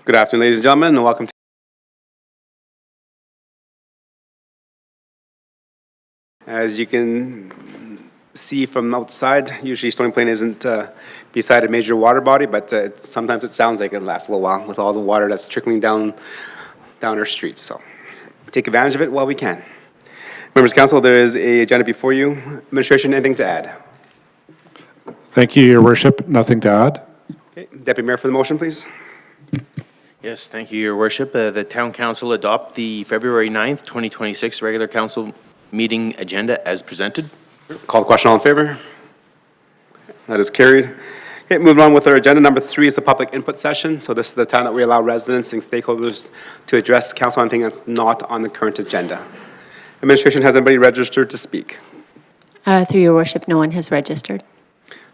Good afternoon, ladies and gentlemen, and welcome to as you can see from outside, usually Stony Plain isn't beside a major water body, but sometimes it sounds like it lasts a little while with all the water that's trickling down our streets. So take advantage of it while we can. Members of Council, there is an agenda before you. Administration, anything to add? Thank you, Your Worship. Nothing to add. Okay. Deputy Mayor for the motion, please. Yes, thank you, Your Worship. The Town Council adopt the February 9th, 2026 regular council meeting agenda as presented. Call the question. All in favor? That is carried. Okay, moving on with our agenda. Number 3 is the public input session. So this is the time that we allow residents and stakeholders to address council on anything that's not on the current agenda. Administration, has anybody registered to speak? Through your worship, no one has registered.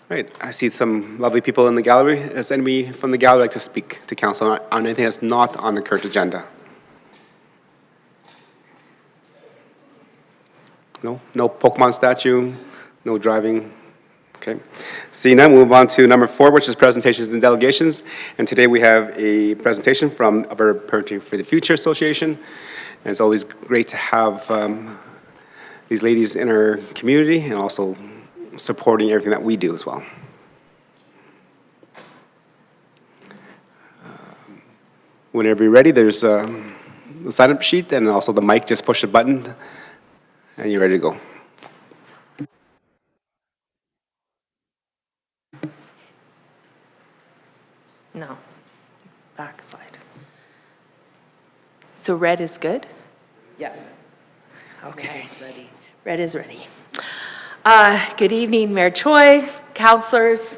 Right, I see some lovely people in the gallery. Does anybody from the gallery like to speak to council on anything that's not on the current agenda? No? No Pokemon statue? No driving? Okay. Seeing none, we'll move on to number 4, which is presentations and delegations. And today we have a presentation from Alberta Parenting for the Future Association. And it's always great to have these ladies in our community and also supporting everything that we do as well. Whenever you're ready, there's the sign-up sheet and also the mic. Just push a button and you're ready to go. No, backslide. So red is good? Yeah. Okay. Red is ready. Red is ready. Good evening, Mayor Choi, councillors,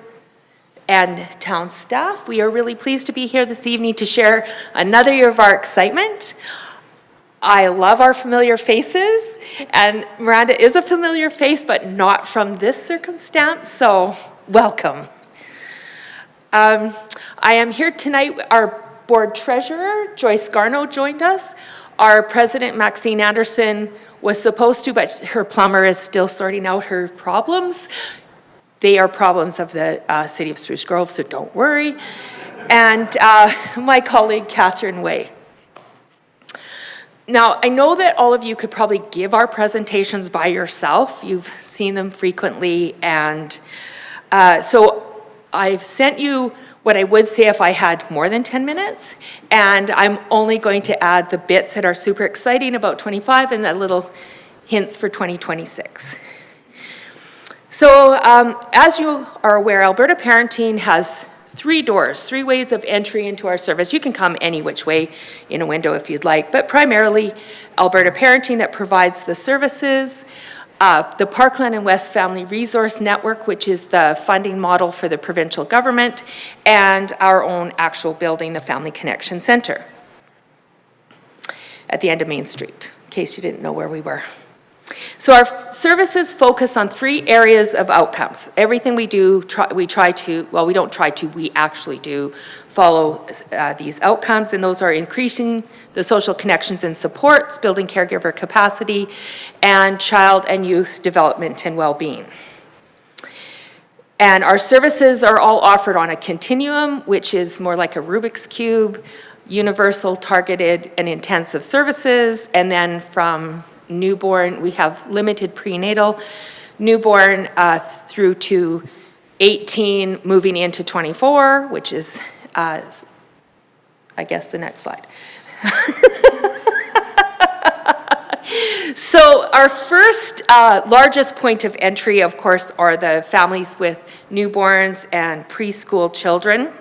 and town staff. We are really pleased to be here this evening to share another year of our excitement. I love our familiar faces, and Miranda is a familiar face, but not from this circumstance, so welcome. I am here tonight. Our board treasurer, Joyce Garneau, joined us. Our president, Maxine Anderson, was supposed to, but her plumber is still sorting out her problems. They are problems of the city of Spruce Grove, so don't worry. And my colleague, Catherine Way. Now, I know that all of you could probably give our presentations by yourself. You've seen them frequently, and so I've sent you what I would say if I had more than 10 minutes, and I'm only going to add the bits that are super exciting about 25 and the little hints for 2026. So as you are aware, Alberta Parenting has 3 doors, 3 ways of entry into our service. You can come any which way in a window if you'd like, but primarily Alberta Parenting that provides the services, the Parkland and West Family Resource Network, which is the funding model for the provincial government, and our own actual building, the Family Connection Centre, at the end of Main Street, in case you didn't know where we were. So our services focus on 3 areas of outcomes. Everything we do, we actually do follow these outcomes, and those are increasing the social connections and supports, building caregiver capacity, and child and youth development and well-being. And our services are all offered on a continuum, which is more like a Rubik's Cube, universal, targeted, and intensive services, and then from newborn, we have limited prenatal, newborn through to 18, moving into 24, which is, I guess, the next slide. So our first largest point of entry, of course, are the families with newborns and preschool children.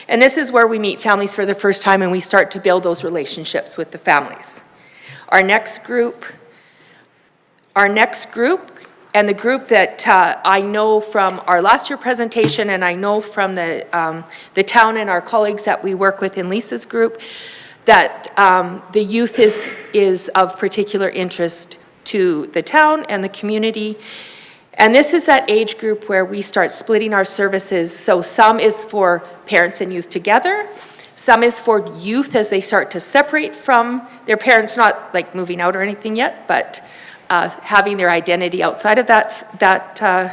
And this is where we meet families for the first time and we start to build those relationships with the families. Our next group, and the group that I know from our last year presentation, and I know from the town and our colleagues that we work with in Lisa's group, that the youth is of particular interest to the town and the community. And this is that age group where we start splitting our services. So some is for parents and youth together. Some is for youth as they start to separate from their parents, not like moving out or anything yet, but having their identity outside of that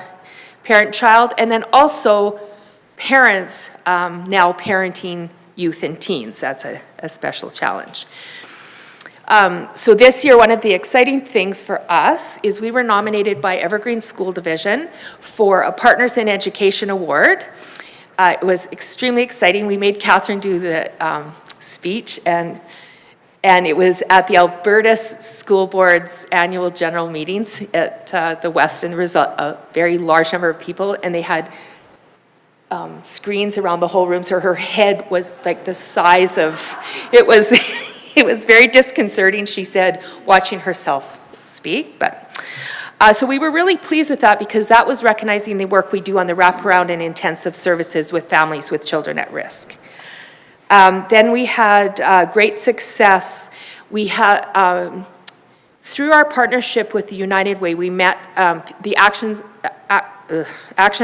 parent-child. And then also parents now parenting youth and teens. That's a special challenge. So this year, one of the exciting things for us is we were nominated by Evergreen School Division for a Partners in Education Award. It was extremely exciting. We made Catherine do the speech, and it was at the Alberta School Board's annual general meetings at the West, and there was a very large number of people, and they had screens around the whole room, so her head was like the size of, it was, it was very disconcerting, she said, watching herself speak, but. So we were really pleased with that because that was recognizing the work we do on the wraparound and intensive services with families with children at risk. Then we had great success. We had, through our partnership with the United Way, we met the Action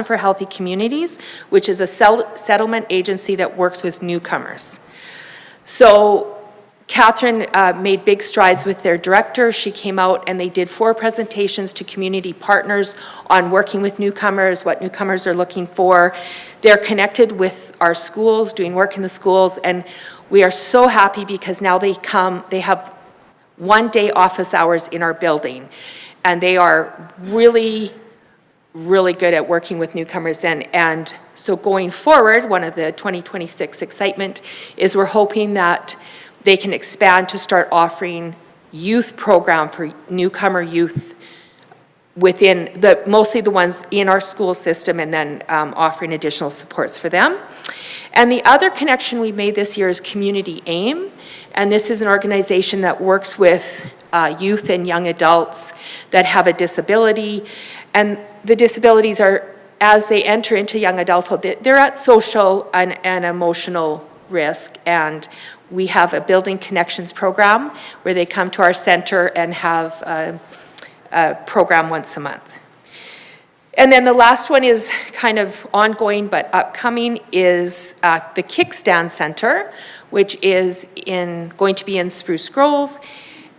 for Healthy Communities, which is a settlement agency that works with newcomers. So Catherine made big strides with their director. She came out and they did 4 presentations to community partners on working with newcomers, what newcomers are looking for. They're connected with our schools, doing work in the schools, and we are so happy because now they have one-day office hours in our building, and they are really good at working with newcomers. And so going forward, one of the 2026 excitement is we're hoping that they can expand to start offering youth program for newcomer youth within mostly the ones in our school system, and then offering additional supports for them. And the other connection we made this year is Community AIM, and this is an organization that works with youth and young adults that have a disability, and the disabilities are, as they enter into young adulthood, they're at social and emotional risk, and we have a Building Connections program where they come to our center and have a program once a month. And then the last one is kind of ongoing but upcoming is the Kickstand Center, which is going to be in Spruce Grove.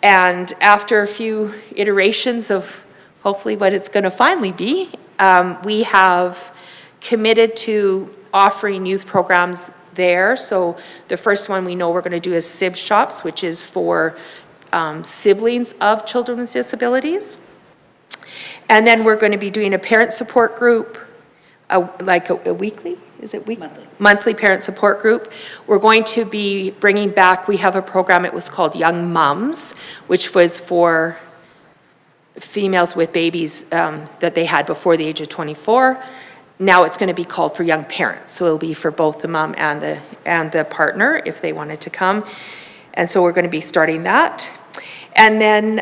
And after a few iterations of hopefully what it's going to finally be, we have committed to offering youth programs there. So the first one we know we're going to do is SIB Shops, which is for siblings of children with disabilities. And then we're going to be doing a parent support group, like a weekly, is it weekly? Monthly parent support group. We're going to be bringing back, we have a program, it was called Young Mums, which was for females with babies that they had before the age of 24. Now it's going to be called for young parents, so it'll be for both the mom and the partner if they wanted to come. And so we're going to be starting that. And then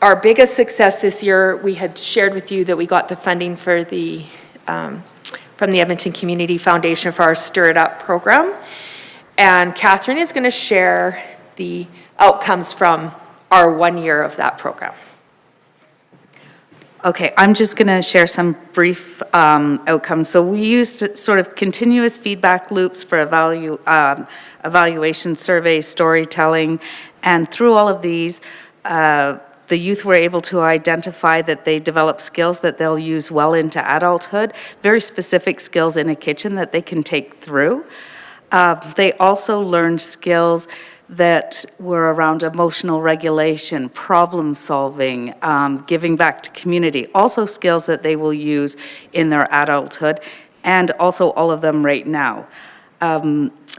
our biggest success this year, we had shared with you that we got the funding for the from the Edmonton Community Foundation for our Stir It Up program. And Catherine is going to share the outcomes from our 1 year of that program. Okay, I'm just going to share some brief outcomes. So we used sort of continuous feedback loops for evaluation, surveys, storytelling, and through all of these, the youth were able to identify that they develop skills that they'll use well into adulthood, very specific skills in a kitchen that they can take through. They also learned skills that were around emotional regulation, problem solving, giving back to community, also skills that they will use in their adulthood, and also all of them right now.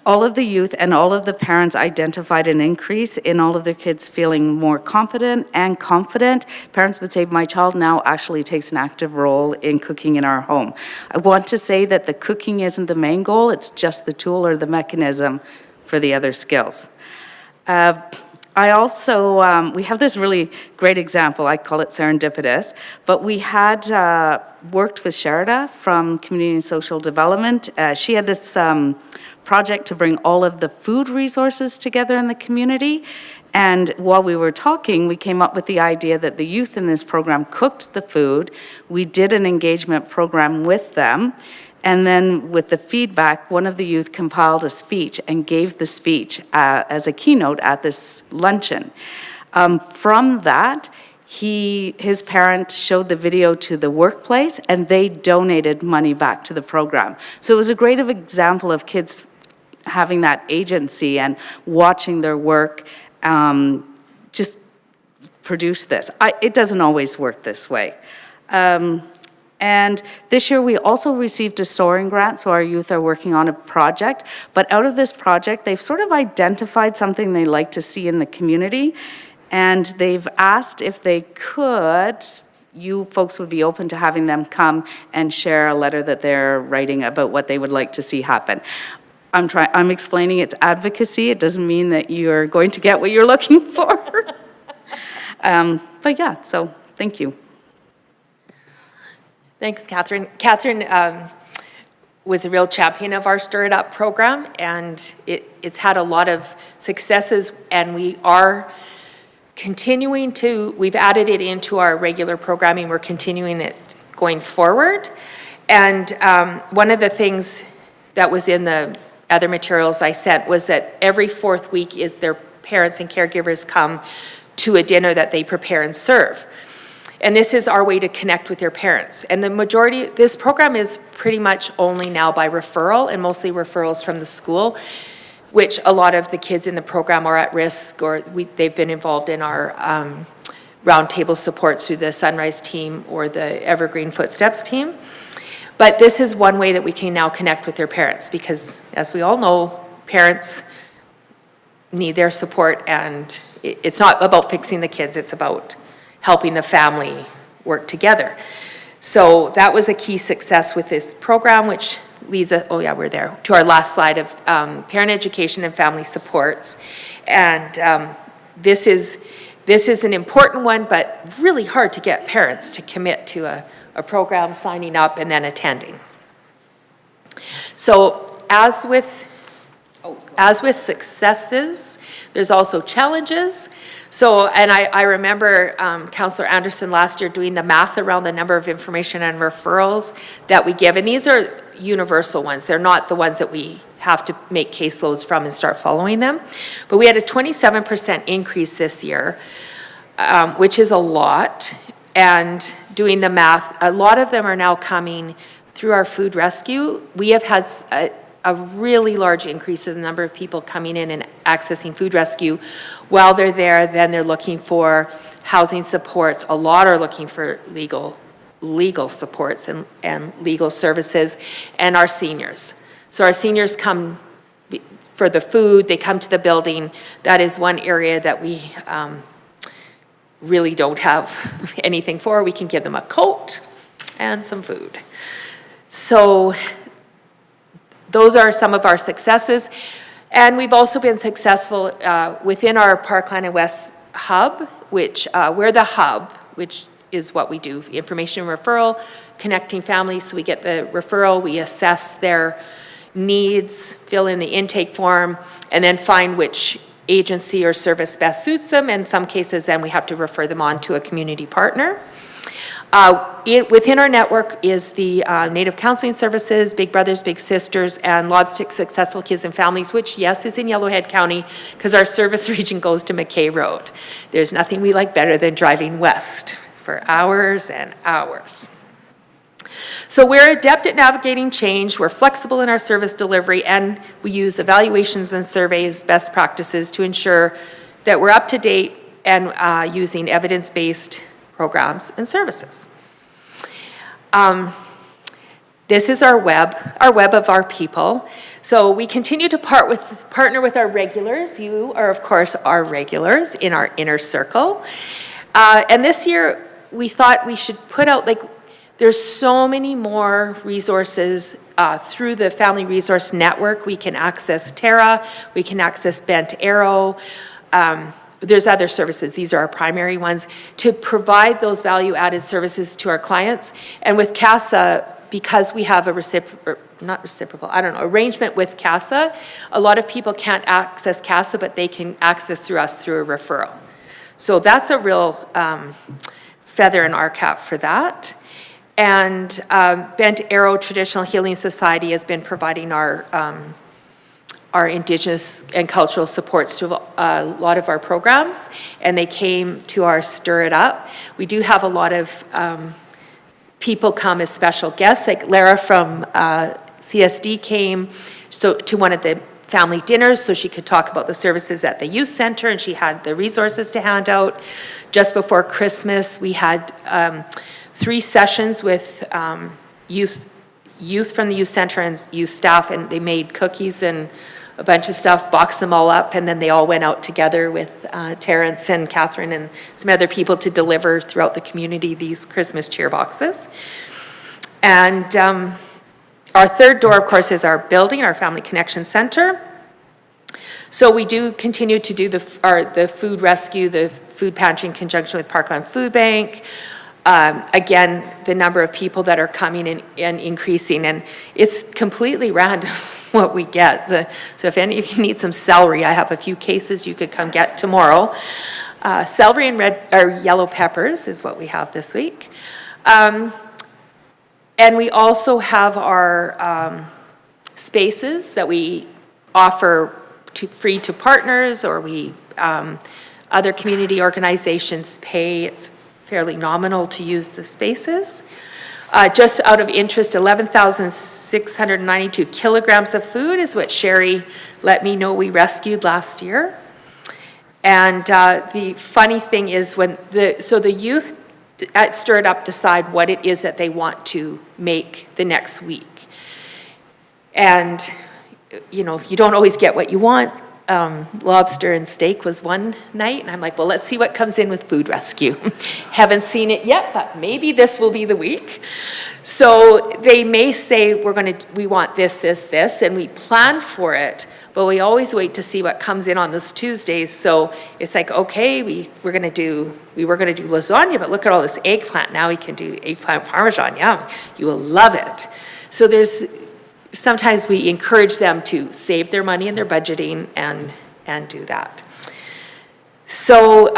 All of the youth and all of the parents identified an increase in all of their kids feeling more confident and confident. Parents would say, my child now actually takes an active role in cooking in our home. I want to say that the cooking isn't the main goal, it's just the tool or the mechanism for the other skills. I also, we have this really great example, I call it serendipitous, but we had worked with Sharada from Community and Social Development. She had this project to bring all of the food resources together in the community. And while we were talking, we came up with the idea that the youth in this program cooked the food. We did an engagement program with them. And then with the feedback, one of the youth compiled a speech and gave the speech as a keynote at this luncheon. From that, his parent showed the video to the workplace, and they donated money back to the program. So it was a great example of kids having that agency and watching their work just produce this. It doesn't always work this way. And this year, we also received a soaring grant, so our youth are working on a project. But out of this project, they've sort of identified something they like to see in the community, and they've asked if they could, you folks would be open to having them come and share a letter that they're writing about what they would like to see happen. I'm explaining it's advocacy. It doesn't mean that you're going to get what you're looking for. But yeah, so thank you. Thanks, Catherine. Catherine was a real champion of our Stir It Up program, and it's had a lot of successes, and we are continuing to, we've added it into our regular programming. We're continuing it going forward. And one of the things that was in the other materials I sent was that every fourth week is their parents and caregivers come to a dinner that they prepare and serve. And this is our way to connect with their parents. And the majority, this program is pretty much only now by referral, and mostly referrals from the school, which a lot of the kids in the program are at risk, or they've been involved in our roundtable supports through the Sunrise team or the Evergreen Footsteps team. But this is one way that we can now connect with their parents, because as we all know, parents need their support, and it's not about fixing the kids, it's about helping the family work together. So that was a key success with this program, which leads us, oh yeah, we're there, to our last slide of parent education and family supports. And this is an important one, but really hard to get parents to commit to a program, signing up and then attending. So as with successes, there's also challenges. So, and I remember Councillor Anderson last year doing the math around the number of information and referrals that we give, and these are universal ones. They're not the ones that we have to make caseloads from and start following them. But we had a 27% increase this year, which is a lot. And doing the math, a lot of them are now coming through our food rescue. We have had a really large increase in the number of people coming in and accessing food rescue. While they're there, then they're looking for housing supports. A lot are looking for legal supports and legal services, and our seniors. So our seniors come for the food, they come to the building. That is one area that we really don't have anything for. We can give them a coat and some food. So those are some of our successes. And we've also been successful within our Parkland and West hub, which we're the hub, which is what we do, information referral, connecting families. So we get the referral, we assess their needs, fill in the intake form, and then find which agency or service best suits them. In some cases, then we have to refer them on to a community partner. Within our network is the Native Counseling Services, Big Brothers Big Sisters, and Lobstick Successful Kids and Families, which, yes, is in Yellowhead County, because our service region goes to McKay Road. There's nothing we like better than driving west for hours and hours. So we're adept at navigating change, we're flexible in our service delivery, and we use evaluations and surveys, best practices to ensure that we're up to date and using evidence-based programs and services. This is our web of our people. So we continue to partner with our regulars. You are, of course, our regulars in our inner circle. And this year, we thought we should put out, there's so many more resources through the Family Resource Network. We can access Terra, we can access Bent Arrow. There's other services, these are our primary ones, to provide those value-added services to our clients. And with CASA, because we have a arrangement with CASA, a lot of people can't access CASA, but they can access through us through a referral. So that's a real feather in our cap for that. And Bent Arrow Traditional Healing Society has been providing our our Indigenous and cultural supports to a lot of our programs, and they came to our Stir It Up. We do have a lot of people come as special guests, like Lara from CSD came to one of the family dinners so she could talk about the services at the youth center, and she had the resources to hand out. Just before Christmas, we had 3 sessions with youth from the youth center and youth staff, and they made cookies and a bunch of stuff, boxed them all up, and then they all went out together with Terrence and Catherine and some other people to deliver throughout the community these Christmas cheer boxes. And our third door, of course, is our building, our Family Connection Center. So we do continue to do the food rescue, the food pantry in conjunction with Parkland Food Bank. Again, the number of people that are coming in and increasing, and it's completely random what we get. So if any of you need some celery, I have a few cases you could come get tomorrow. Celery and red or yellow peppers is what we have this week. And we also have our spaces that we offer free to partners, or we other community organizations pay. It's fairly nominal to use the spaces. Just out of interest, 11,692 kilograms of food is what Sherry let me know we rescued last year. And the funny thing is when the youth at Stir It Up decide what it is that they want to make the next week. And, you know, you don't always get what you want. Lobster and steak was one night, and I'm like, well, let's see what comes in with food rescue. Haven't seen it yet, but maybe this will be the week. So they may say, we want this, this, this, and we plan for it, but we always wait to see what comes in on those Tuesdays. So it's like, okay, we were gonna do lasagna, but look at all this eggplant. Now we can do eggplant parmesan. Yeah, you will love it. So sometimes we encourage them to save their money in their budgeting and do that. So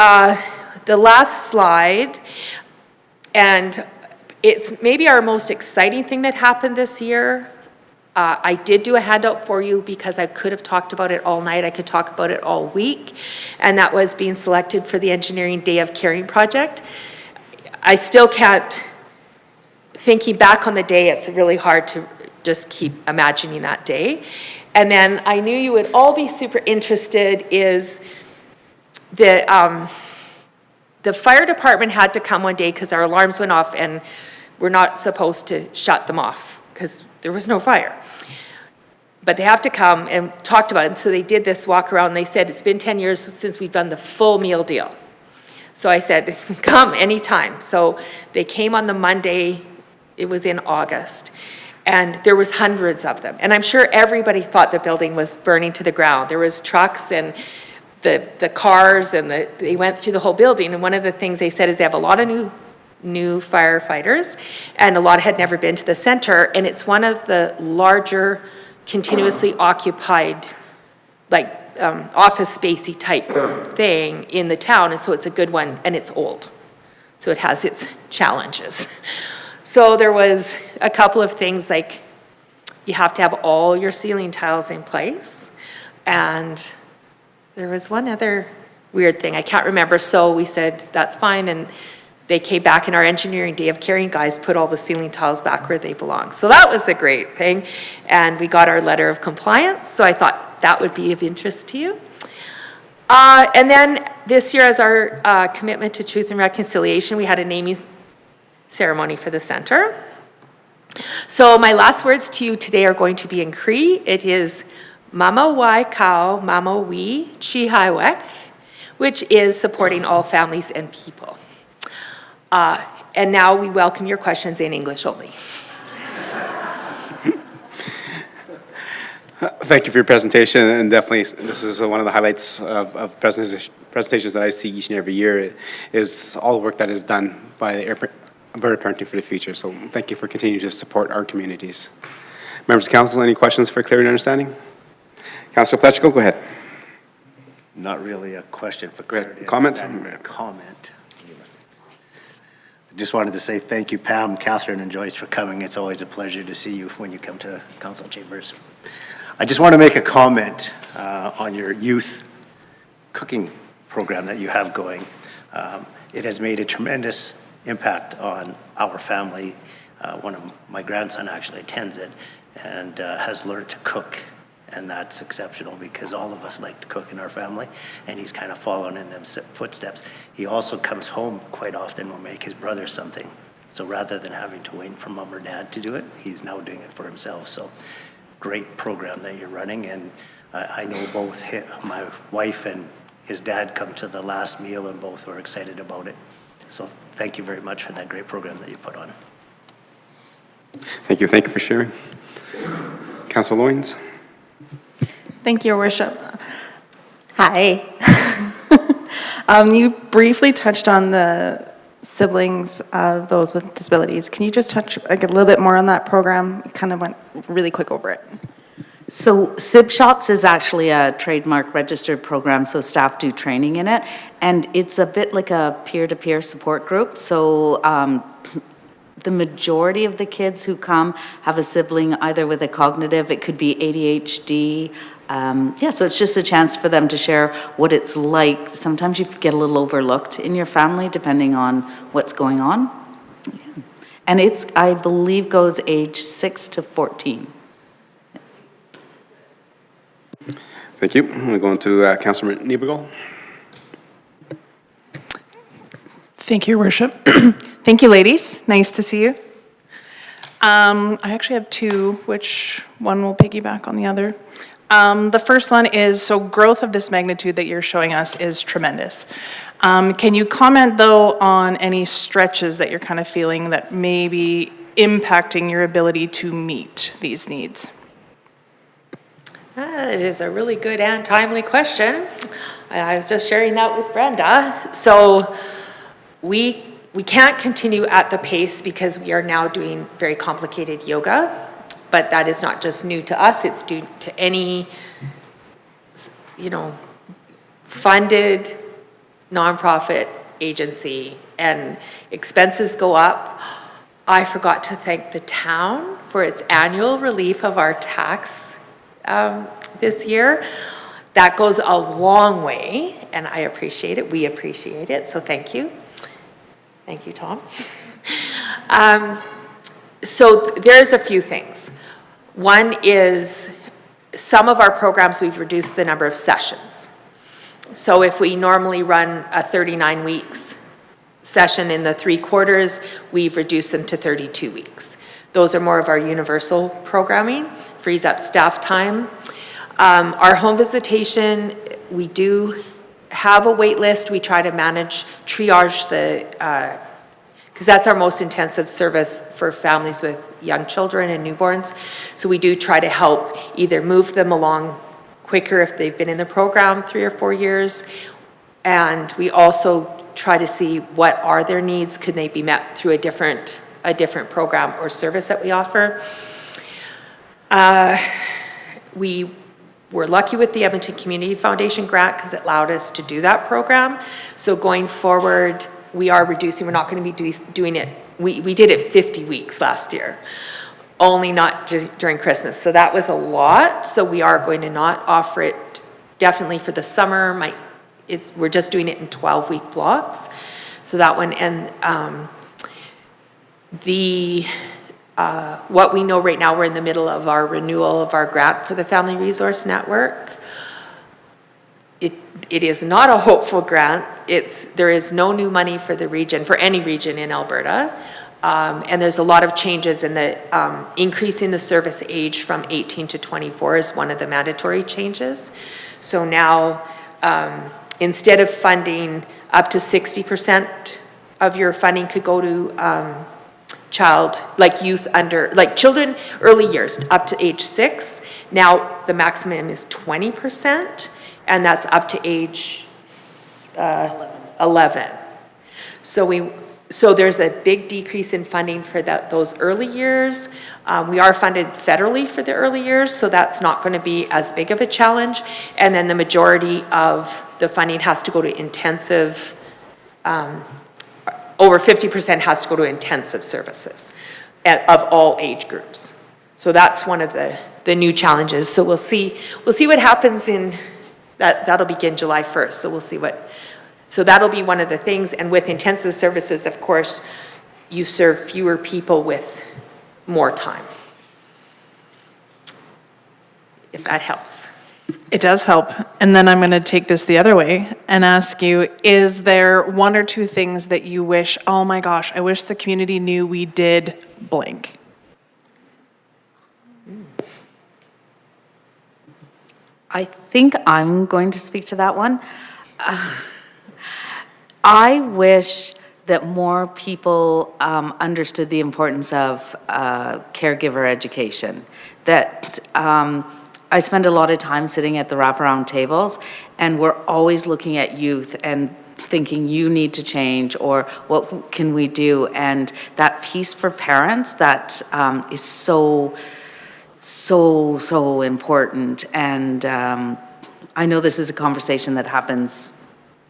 the last slide, and it's maybe our most exciting thing that happened this year. I did do a handout for you because I could have talked about it all night. I could talk about it all week, and that was being selected for the Engineering Day of Caring project. I still can't, thinking back on the day, it's really hard to just keep imagining that day. And then I knew you would all be super interested is the fire department had to come one day because our alarms went off and we're not supposed to shut them off because there was no fire. But they have to come and talked about it. And so they did this walk around. They said, it's been 10 years since we've done the full meal deal. So I said, come anytime. So they came on the Monday, it was in August. And there was hundreds of them. And I'm sure everybody thought the building was burning to the ground. There was trucks and the cars, and they went through the whole building. And one of the things they said is they have a lot of new firefighters, and a lot had never been to the center. And it's one of the larger, continuously occupied, like office spacey type thing in the town. And so it's a good one, and it's old. So it has its challenges. So there was a couple of things like you have to have all your ceiling tiles in place. And there was one other weird thing, I can't remember. So we said, that's fine. And they came back, and our Engineering Day of Caring guys put all the ceiling tiles back where they belong. So that was a great thing. And we got our letter of compliance. So I thought that would be of interest to you. And then this year, as our commitment to truth and reconciliation, we had a naming ceremony for the center. So my last words to you today are going to be in Cree. It is Mama Wai Kao Mama Wee Chi Haiwek, which is supporting all families and people. And now we welcome your questions in English only. Thank you for your presentation, and definitely this is one of the highlights of presentations that I see each and every year is all the work that is done by Alberta Parenting for the Future. So thank you for continuing to support our communities. Members of council, any questions for clarity and understanding? Councilor Pletchko, go ahead. Not really a question for Go ahead. clarity. Comment? Comment. I just wanted to say thank you, Pam, Catherine, and Joyce for coming. It's always a pleasure to see you when you come to council chambers. I just want to make a comment on your youth cooking program that you have going. It has made a tremendous impact on our family. One of my grandson actually attends it and has learned to cook. And that's exceptional because all of us like to cook in our family, and he's kind of following in them footsteps. He also comes home quite often, will make his brother something. So rather than having to wait for mom or dad to do it, he's now doing it for himself. So great program that you're running, and I know both my wife and his dad come to the last meal, and both were excited about it. So thank you very much for that great program that you put on. Thank you for sharing. Councilor Loyens? Thank you, Your Worship. Hi. You briefly touched on the siblings of those with disabilities. Can you just touch a little bit more on that program? Kind of went really quick over it. So SIB Shops is actually a trademark registered program, so staff do training in it. And it's a bit like a peer-to-peer support group. So the majority of the kids who come have a sibling either with a cognitive, it could be ADHD. So it's just a chance for them to share what it's like. Sometimes you get a little overlooked in your family depending on what's going on. Yeah. And it's, I believe, goes age 6 to 14. Thank you. We're going to Councilor Niebergall. Thank you, Your Worship. Thank you, ladies. Nice to see you. I actually have two, which one will piggyback on the other. The first one is, so growth of this magnitude that you're showing us is tremendous. Can you comment, though, on any stretches that you're kind of feeling that may be impacting your ability to meet these needs? It is a really good and timely question. And I was just sharing that with Brenda. So we can't continue at the pace because we are now doing very complicated yoga. But that is not just new to us, it's due to any, funded nonprofit agency, and expenses go up. I forgot to thank the town for its annual relief of our tax this year. That goes a long way, and I appreciate it, we appreciate it, so thank you. Thank you, Tom. So there's a few things. One is some of our programs, we've reduced the number of sessions. So if we normally run a 39 weeks session in the 3 quarters, we've reduced them to 32 weeks. Those are more of our universal programming, frees up staff time. Our home visitation, we do have a wait list. We try to triage because that's our most intensive service for families with young children and newborns. So we do try to help either move them along quicker if they've been in the program 3 or 4 years. And we also try to see what are their needs. Could they be met through a different program or service that we offer? We were lucky with the Edmonton Community Foundation grant because it allowed us to do that program. So going forward, we are reducing, we're not going to be doing it, we did it 50 weeks last year, only not just during Christmas. So that was a lot. So we are going to not offer it definitely for the summer. We're just doing it in 12-week blocks. So that one, and what we know right now, we're in the middle of our renewal of our grant for the Family Resource Network. It is not a hopeful grant. There is no new money for the region, for any region in Alberta. And there's a lot of changes in the increasing the service age from 18 to 24 is one of the mandatory changes. So now, instead of funding up to 60% of your funding could go to children, early years, up to age 6. Now, the maximum is 20%, and that's up to age 11. So there's a big decrease in funding for those early years. We are funded federally for the early years, so that's not going to be as big of a challenge. And then the majority of the funding has to go to intensive, over 50% has to go to intensive services of all age groups. So that's one of the the new challenges. So we'll see what happens that'll begin July 1st. So we'll see so that'll be one of the things. And with intensive services, of course, you serve fewer people with more time. If that helps. It does help. And then I'm going to take this the other way and ask you, is there one or two things that you wish, oh my gosh, I wish the community knew we did blank? I think I'm going to speak to that one. I wish that more people understood the importance of caregiver education. That I spend a lot of time sitting at the wraparound tables, and we're always looking at youth and thinking you need to change, or what can we do? And that piece for parents that is so important. And I know this is a conversation that happens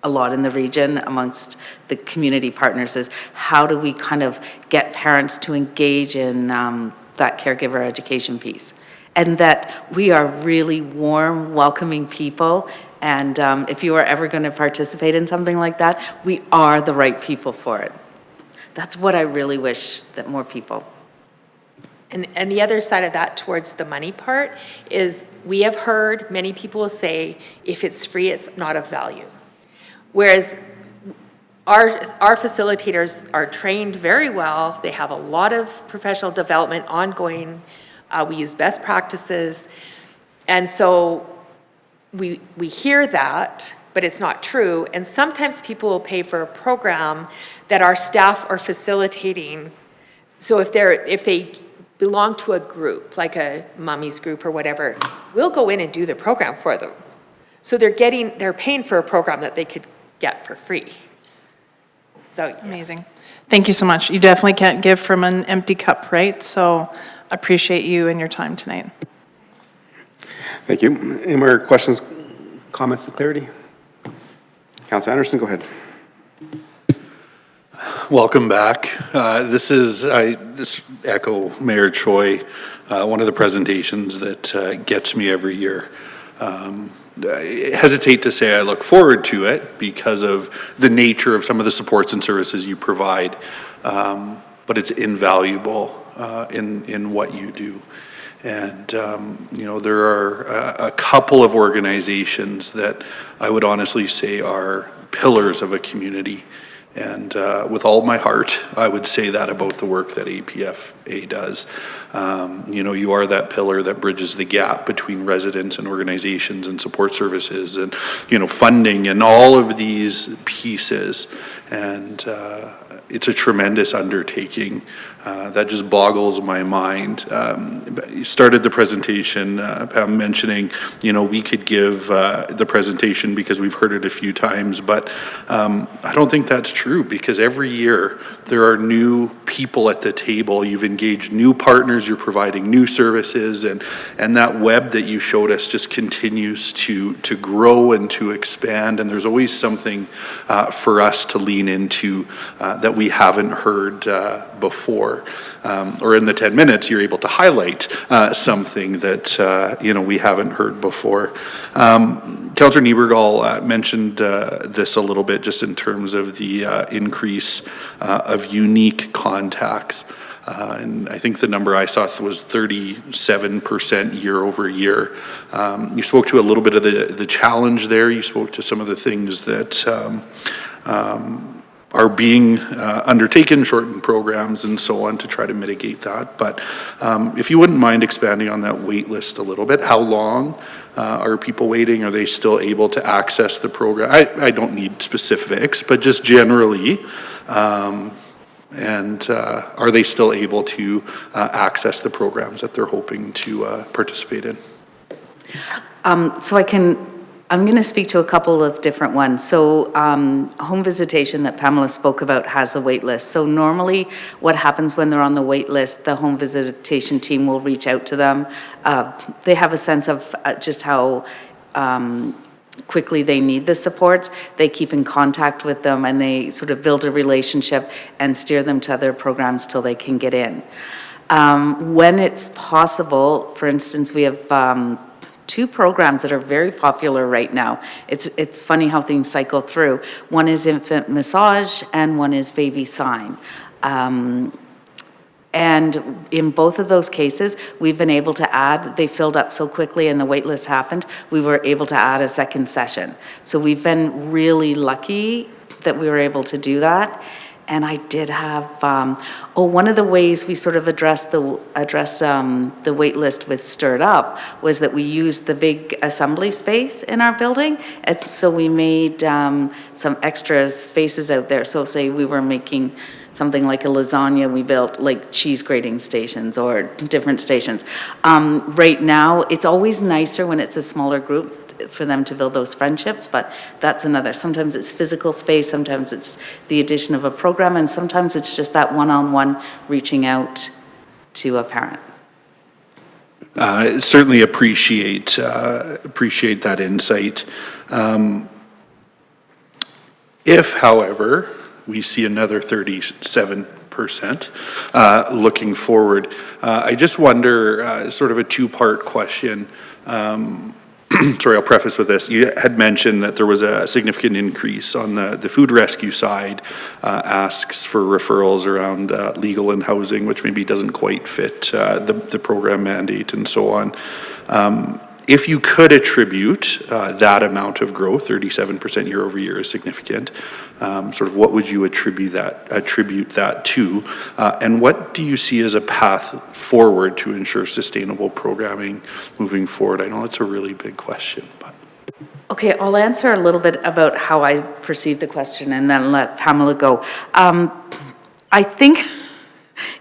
a lot in the region amongst the community partners, is how do we kind of get parents to engage in that caregiver education piece? And that we are really warm, welcoming people. And if you are ever going to participate in something like that, we are the right people for it. That's what I really wish that more people. And the other side of that towards the money part is we have heard many people say, if it's free, it's not of value. Whereas our facilitators are trained very well. They have a lot of professional development ongoing. We use best practices. And so we hear that, but it's not true. And sometimes people will pay for a program that our staff are facilitating. So if they belong to a group, like a mommy's group or whatever, we'll go in and do the program for them. So they're paying for a program that they could get for free. So yeah. Amazing. Thank you so much. You definitely can't give from an empty cup, right? So appreciate you and your time tonight. Thank you. Any more questions, comments, and clarity? Councilor Anderson, go ahead. Welcome back. This echo Mayor Choi, one of the presentations that gets me every year. I hesitate to say I look forward to it because of the nature of some of the supports and services you provide, but it's invaluable in what you do. And, there are a couple of organizations that I would honestly say are pillars of a community. And with all my heart, I would say that about the work that APFA does. You are that pillar that bridges the gap between residents and organizations and support services and, funding and all of these pieces. And it's a tremendous undertaking that just boggles my mind. You started the presentation, Pam, mentioning, we could give the presentation because we've heard it a few times, but I don't think that's true, because every year there are new people at the table. You've engaged new partners, you're providing new services, and that web that you showed us just continues to grow and to expand, and there's always something for us to lean into that we haven't heard before. Or in the 10 minutes, you're able to highlight something that, we haven't heard before. Councillor Niebergall mentioned this a little bit, just in terms of the increase of unique contacts. And I think the number I saw was 37% year over year. You spoke to a little bit of the challenge there. You spoke to some of the things that are being undertaken, shortened programs and so on to try to mitigate that. But if you wouldn't mind expanding on that wait list a little bit, how long are people waiting? Are they still able to access the program? I don't need specifics, but just generally, and are they still able to access the programs that they're hoping to participate in? I'm going to speak to a couple of different ones. So home visitation that Pamela spoke about has a wait list. So normally what happens when they're on the wait list, the home visitation team will reach out to them. They have a sense of just how quickly they need the supports. They keep in contact with them, and they sort of build a relationship and steer them to other programs till they can get in. When it's possible, for instance, we have two programs that are very popular right now. It's funny how things cycle through. One is infant massage and one is baby sign. And in both of those cases, we've been able to add, they filled up so quickly and the wait list happened, we were able to add a second session. So we've been really lucky that we were able to do that. And I did have, one of the ways we sort of addressed the wait list with Stirred Up was that we used the big assembly space in our building. And so we made some extra spaces out there. So say we were making something like a lasagna, we built like cheese grating stations or different stations. Right now, it's always nicer when it's a smaller group for them to build those friendships, but that's another. Sometimes it's physical space, sometimes it's the addition of a program, and sometimes it's just that one-on-one reaching out to a parent. Certainly appreciate that insight. If, however, we see another 37% looking forward, I just wonder, sort of a two-part question. Sorry, I'll preface with this. You had mentioned that there was a significant increase on the food rescue side, asks for referrals around legal and housing, which maybe doesn't quite fit the program mandate and so on. If you could attribute that amount of growth, 37% year over year is significant, sort of what would you attribute that to? And what do you see as a path forward to ensure sustainable programming moving forward? I know it's a really big question, but. Okay, I'll answer a little bit about how I perceive the question and then let Pamela go. I think,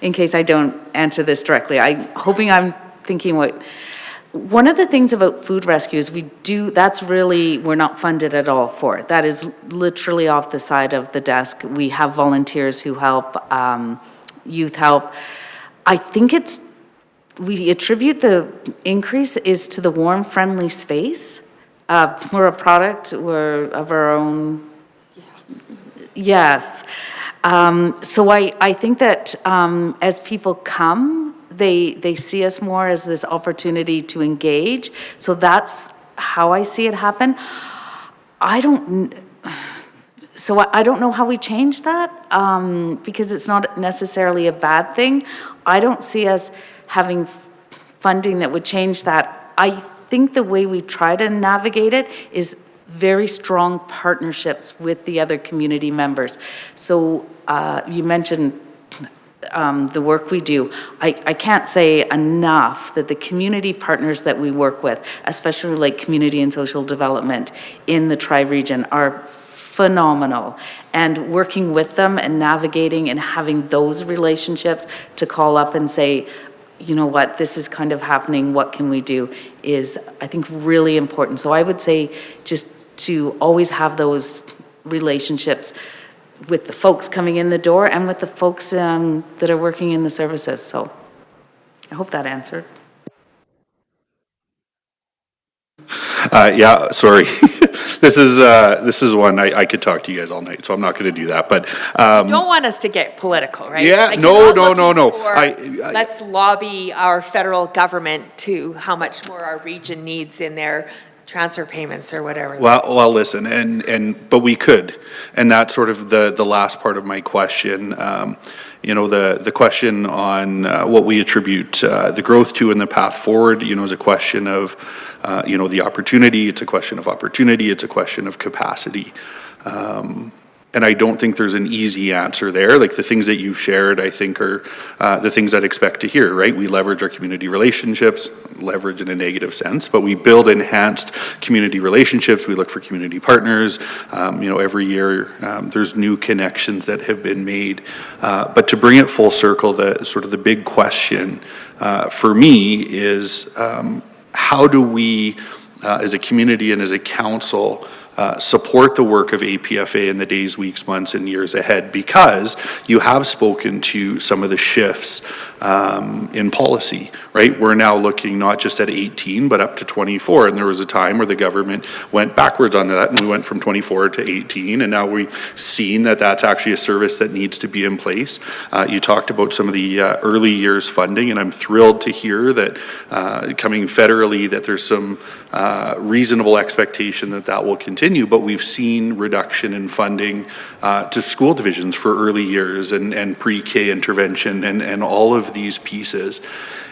in case I don't answer this directly, I'm hoping I'm thinking one of the things about food rescue is we're not funded at all for it. That is literally off the side of the desk. We have volunteers who help, youth help. I think we attribute the increase is to the warm, friendly space. We're a product, we're of our own. Yes. So I think that as people come, they see us more as this opportunity to engage. So that's how I see it happen. I don't know how we change that because it's not necessarily a bad thing. I don't see us having funding that would change that. I think the way we try to navigate it is very strong partnerships with the other community members. So you mentioned the work we do. I can't say enough that the community partners that we work with, especially like community and social development in the tri-region, are phenomenal. And working with them and navigating and having those relationships to call up and say, you know what, this is kind of happening, what can we do, is I think really important. So I would say just to always have those relationships with the folks coming in the door and with the folks that are working in the services. So I hope that answered. Yeah, sorry. This is one I could talk to you guys all night, so I'm not going to do that. But Don't want us to get political, right? Yeah, Like, no. you're not looking for, I let's lobby our federal government to how much more our region needs in their transfer payments or whatever. Well, listen, but we could, and that's sort of the last part of my question. The question on what we attribute the growth to and the path forward, is a question of, the opportunity. It's a question of opportunity. It's a question of capacity. And I don't think there's an easy answer there. Like the things that you've shared, I think are the things I'd expect to hear, right? We leverage our community relationships, leverage in a negative sense, but we build enhanced community relationships. We look for community partners. Every year there's new connections that have been made. But to bring it full circle, the big question for me is how do we, as a community and as a council, support the work of APFA in the days, weeks, months, and years ahead, because you have spoken to some of the shifts in policy, right? We're now looking not just at 18, but up to 24, and there was a time where the government went backwards on that, and we went from 24 to 18, and now we've seen that that's actually a service that needs to be in place. You talked about some of the early years funding, and I'm thrilled to hear that coming federally, that there's some reasonable expectation that that will continue, but we've seen reduction in funding to school divisions for early years and pre-K intervention and all of these pieces.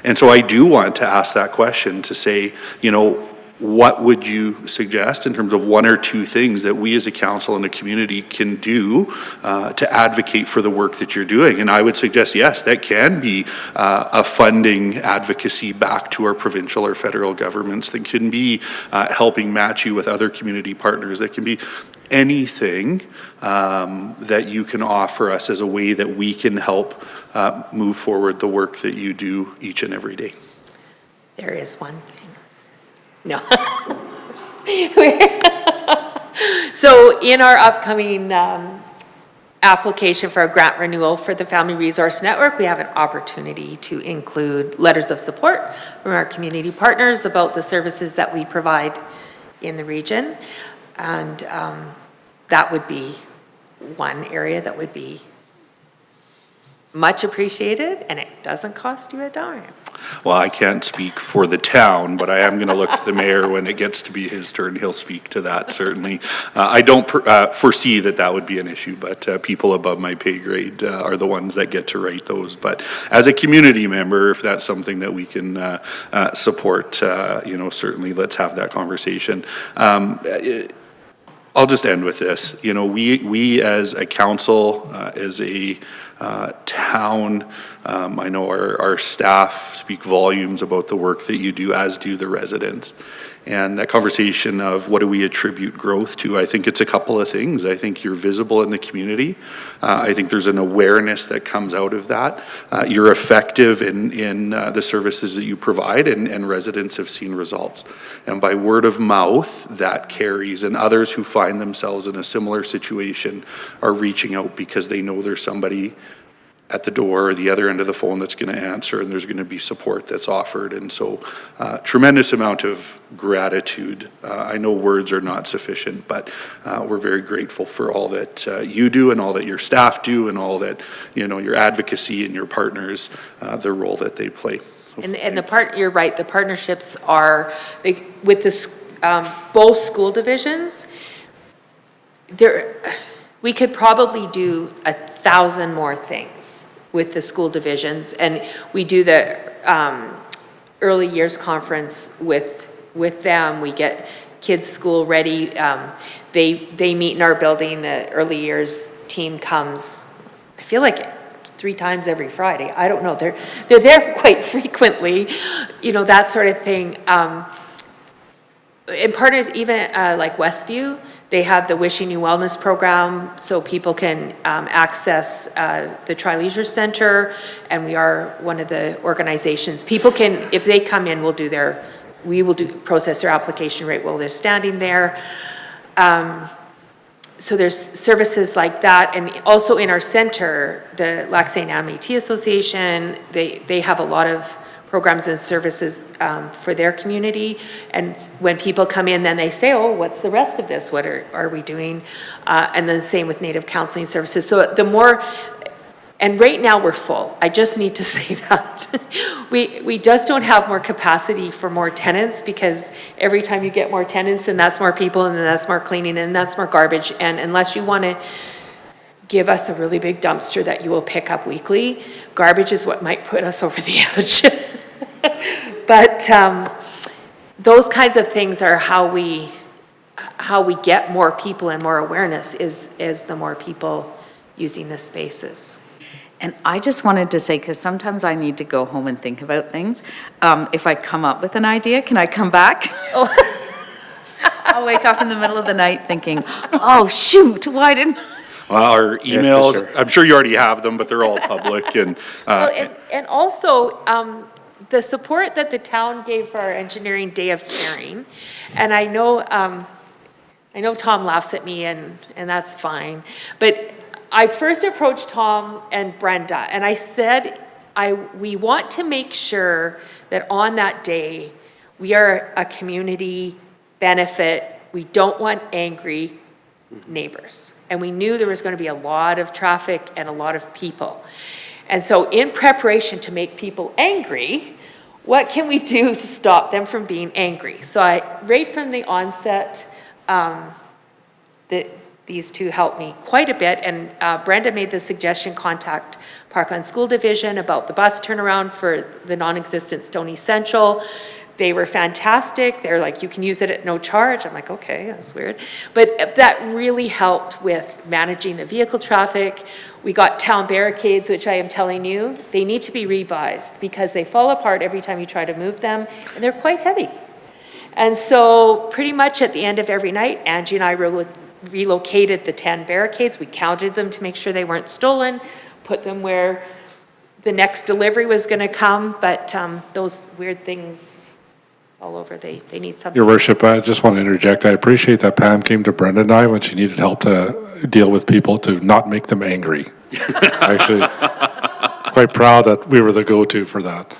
And so I do want to ask that question to say, you know, what would you suggest in terms of one or two things that we as a council and a community can do to advocate for the work that you're doing? And I would suggest, yes, that can be a funding advocacy back to our provincial or federal governments, that can be helping match you with other community partners, that can be anything that you can offer us as a way that we can help move forward the work that you do each and every day. There is one thing. No. So in our upcoming application for a grant renewal for the Family Resource Network, we have an opportunity to include letters of support from our community partners about the services that we provide in the region. And that would be one area that would be much appreciated, and it doesn't cost you a dime. Well, I can't speak for the town, but I am going to look to the mayor when it gets to be his turn. He'll speak to that, certainly. I don't foresee that that would be an issue, but people above my pay grade are the ones that get to write those. But as a community member, if that's something that we can support, you know, certainly let's have that conversation. I'll just end with this. You know, we as a council, as a town, I know our staff speak volumes about the work that you do, as do the residents. And that conversation of what do we attribute growth to, I think it's a couple of things. I think you're visible in the community. I think there's an awareness that comes out of that. You're effective in the services that you provide, and residents have seen results. And by word of mouth, that carries, and others who find themselves in a similar situation are reaching out because they know there's somebody at the door or the other end of the phone that's going to answer, and there's going to be support that's offered. And so tremendous amount of gratitude. I know words are not sufficient, but we're very grateful for all that you do and all that your staff do and all that, you know, your advocacy and your partners, the role that they play. So And you're right, the partnerships are, with this, both school divisions, we could probably do 1,000 more things with the school divisions, and we do the early years conference with them. We get kids school ready. They meet in our building. The early years team comes, I feel like 3 times every Friday. I don't know. They're there quite frequently, you know, that sort of thing. And partners, even like Westview, they have the Wishing You Wellness program, so people can access the Tri-Leisure Center, and we are one of the organizations. People can, if they come in, we will process their application right while they're standing there. So there's services like that, and also in our center, the Lac St. Anne Métis Association, they have a lot of programs and services for their community. And when people come in, then they say, oh, what's the rest of this? What are we doing? And then the same with Native Counseling Services. So the more, and right now we're full. I just need to say that. We just don't have more capacity for more tenants, because every time you get more tenants, and that's more people, and then that's more cleaning, and that's more garbage. And unless you want to give us a really big dumpster that you will pick up weekly, garbage is what might put us over the edge. But those kinds of things are how we get more people and more awareness is the more people using the spaces. And I just wanted to say, because sometimes I need to go home and think about things. If I come up with an idea, can I come back? Oh. I'll wake up in the middle of the night thinking, oh, shoot, why didn't... Well, our Yes, for emails, sure. I'm sure you already have them, but they're all public. And And also, the support that the town gave for our Engineering Day of Caring, and I know I know Tom laughs at me, and that's fine. But I first approached Tom and Brenda, and I said, we want to make sure that on that day, we are a community benefit. We don't want angry neighbors. And we knew there was going to be a lot of traffic and a lot of people. And so in preparation to make people angry, what can we do to stop them from being angry? So right from the onset, these two helped me quite a bit, and Brenda made the suggestion, contact Parkland School Division about the bus turnaround for the non-existent Stony Central. They were fantastic. They're like, you can use it at no charge. I'm like, okay, that's weird. But that really helped with managing the vehicle traffic. We got town barricades, which I am telling you, they need to be revised because they fall apart every time you try to move them, and they're quite heavy. And so pretty much at the end of every night, Angie and I relocated the 10 barricades. We counted them to make sure they weren't stolen, put them where the next delivery was going to come, but those weird things all over, they need something. Your Worship, I just want to interject. I appreciate that Pam came to Brenda and I when she needed help to deal with people to not make them angry. Actually, quite proud that we were the go-to for that.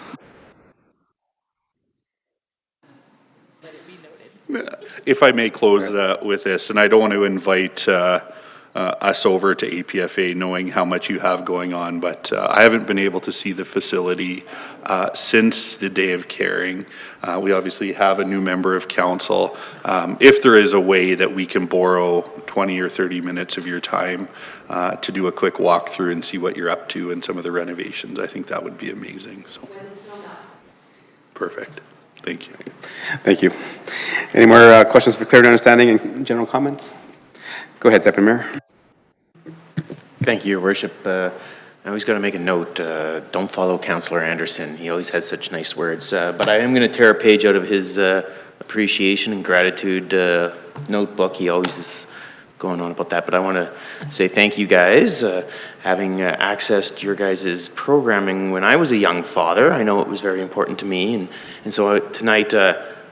If I may close with this, and I don't want to invite us over to APFA knowing how much you have going on, but I haven't been able to see the facility since the day of caring. We obviously have a new member of council. If there is a way that we can borrow 20 or 30 minutes of your time to do a quick walkthrough and see what you're up to and some of the renovations, I think that would be amazing. So. Perfect. Thank you. Thank you. Any more questions for clarity, understanding, and general comments? Go ahead, Deputy Mayor. Thank you, Your Worship. I always got to make a note, don't follow Councillor Anderson. He always has such nice words. But I am going to tear a page out of his appreciation and gratitude notebook. He always is going on about that. But I want to say thank you guys. Having accessed your guys' programming when I was a young father, I know it was very important to me. And so tonight,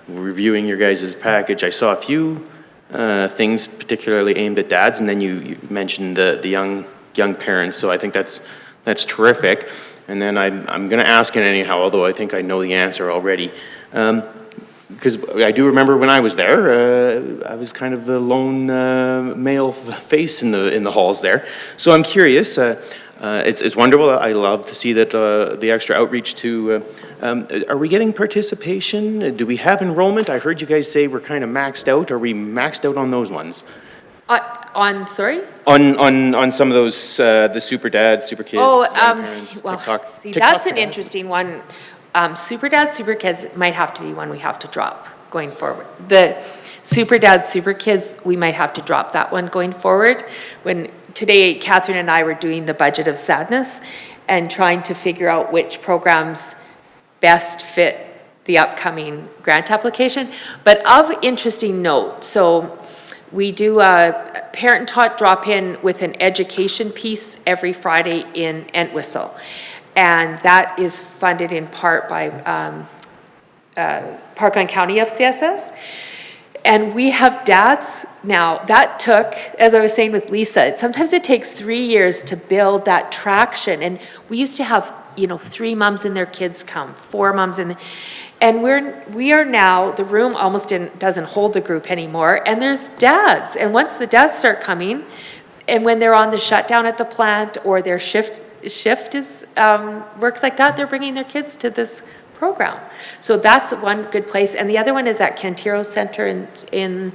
reviewing your guys' package, I saw a few things particularly aimed at dads, and then you mentioned the young parents, so I think that's terrific. And then I'm going to ask it anyhow, although I think I know the answer already. Because I do remember when I was there, I was kind of the lone male face in the halls there. So I'm curious. It's wonderful. I love to see that the extra outreach to. Are we getting participation? Do we have enrollment? I heard you guys say we're kind of maxed out. Are we maxed out on those ones? Sorry? On some of those, the super dads, super kids, parents, well, TikTok. see, TikTok that's an for that. interesting one. Super dads, super kids might have to be one we have to drop going forward. The super dads, super kids, we might have to drop that one going forward. When today, Catherine and I were doing the budget of sadness and trying to figure out which programs best fit the upcoming grant application. But of interesting note, so we do a parent-taught drop-in with an education piece every Friday in Entwistle. And that is funded in part by Parkland County FCSS. And we have dads now. That took, as I was saying with Lisa, sometimes it takes 3 years to build that traction. And we used to have, 3 moms and their kids come, 4 moms and we are now, the room almost doesn't hold the group anymore. And there's dads. And once the dads start coming, and when they're on the shutdown at the plant or their shift is works like that, they're bringing their kids to this program. So that's one good place. And the other one is at Cantero Center in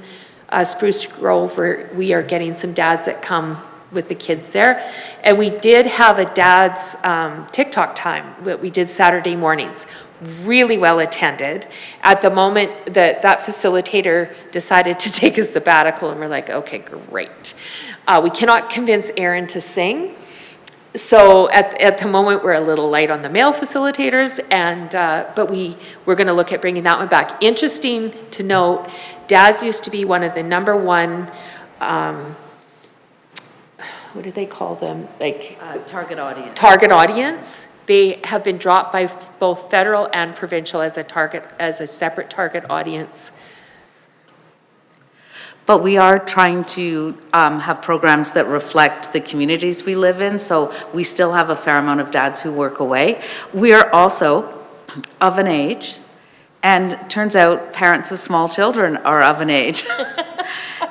Spruce Grove, where we are getting some dads that come with the kids there. And we did have a dad's TikTok time that we did Saturday mornings. Really well attended. At the moment that facilitator decided to take a sabbatical, and we're like, okay, great. We cannot convince Aaron to sing. So at the moment, we're a little light on the male facilitators, but we're going to look at bringing that one back. Interesting to note, dads used to be one of the number one, what do they call them? Target audience. Target audience. They have been dropped by both federal and provincial as a separate target audience. But we are trying to have programs that reflect the communities we live in, so we still have a fair amount of dads who work away. We are also of an age, and turns out parents of small children are of an age.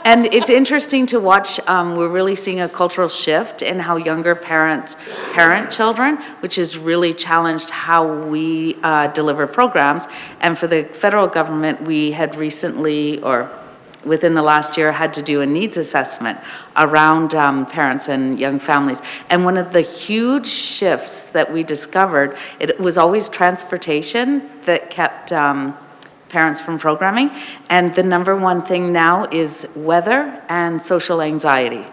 And it's interesting to watch, we're really seeing a cultural shift in how younger parents parent children, which has really challenged how we deliver programs. And for the federal government, we had recently, or within the last year, had to do a needs assessment around parents and young families. And one of the huge shifts that we discovered, it was always transportation that kept parents from programming. And the number one thing now is weather and social anxiety.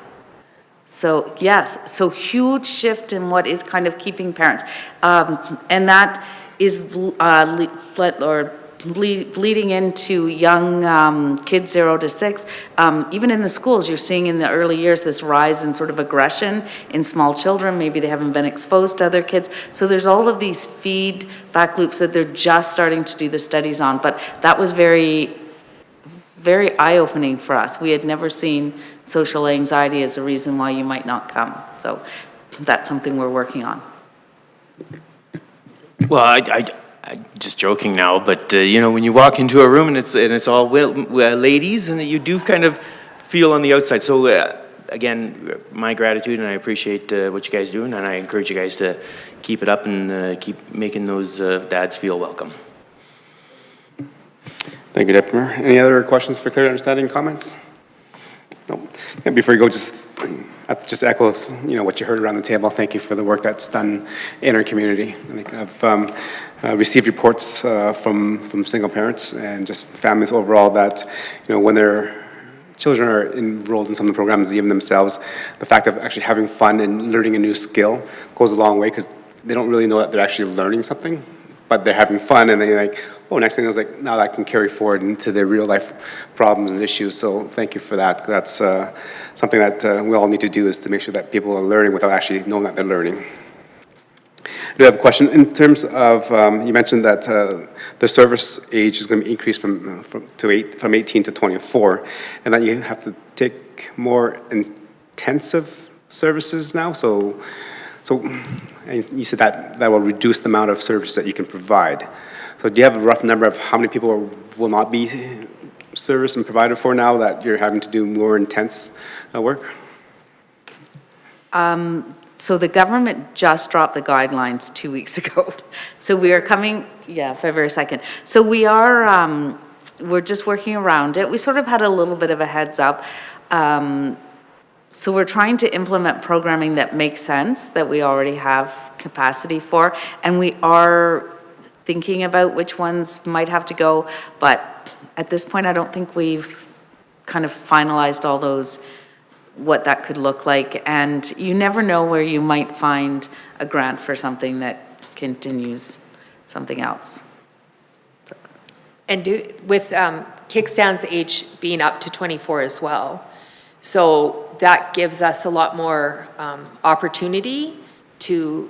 So yes, so huge shift in what is kind of keeping parents. And that is bleeding into young kids 0 to 6. Even in the schools, you're seeing in the early years this rise in sort of aggression in small children. Maybe they haven't been exposed to other kids. So there's all of these feedback loops that they're just starting to do the studies on. But that was very, very eye-opening for us. We had never seen social anxiety as a reason why you might not come. So that's something we're working on. Well, I'm just joking now, but you know, when you walk into a room and it's all ladies, and you do kind of feel on the outside. So again, my gratitude, and I appreciate what you guys do, and I encourage you guys to keep it up and keep making those dads feel welcome. Thank you, Deputy Mayor. Any other questions for clear understanding, comments? No. Yeah, before you go, just echo, what you heard around the table. Thank you for the work that's done in our community. I think I've received reports from single parents and just families overall that, when their children are enrolled in some of the programs, even themselves, the fact of actually having fun and learning a new skill goes a long way, because they don't really know that they're actually learning something, but they're having fun, and then you're like, oh, next thing I was like, now that can carry forward into their real life problems and issues. So thank you for that. That's something that we all need to do, is to make sure that people are learning without actually knowing that they're learning. I do have a question in terms of, you mentioned that the service age is going to be increased from 18 to 24, and that you have to take more intensive services now. So and you said that will reduce the amount of service that you can provide. So do you have a rough number of how many people will not be serviced and provided for now that you're having to do more intense work? So the government just dropped the guidelines 2 weeks ago. So we are coming, February 2nd. So we are, we're just working around it. We sort of had a little bit of a heads up. So we're trying to implement programming that makes sense, that we already have capacity for, and we are thinking about which ones might have to go, but at this point, I don't think we've kind of finalized all those, what that could look like, and you never know where you might find a grant for something that continues something else. So. And with kickstand's age being up to 24 as well, so that gives us a lot more opportunity to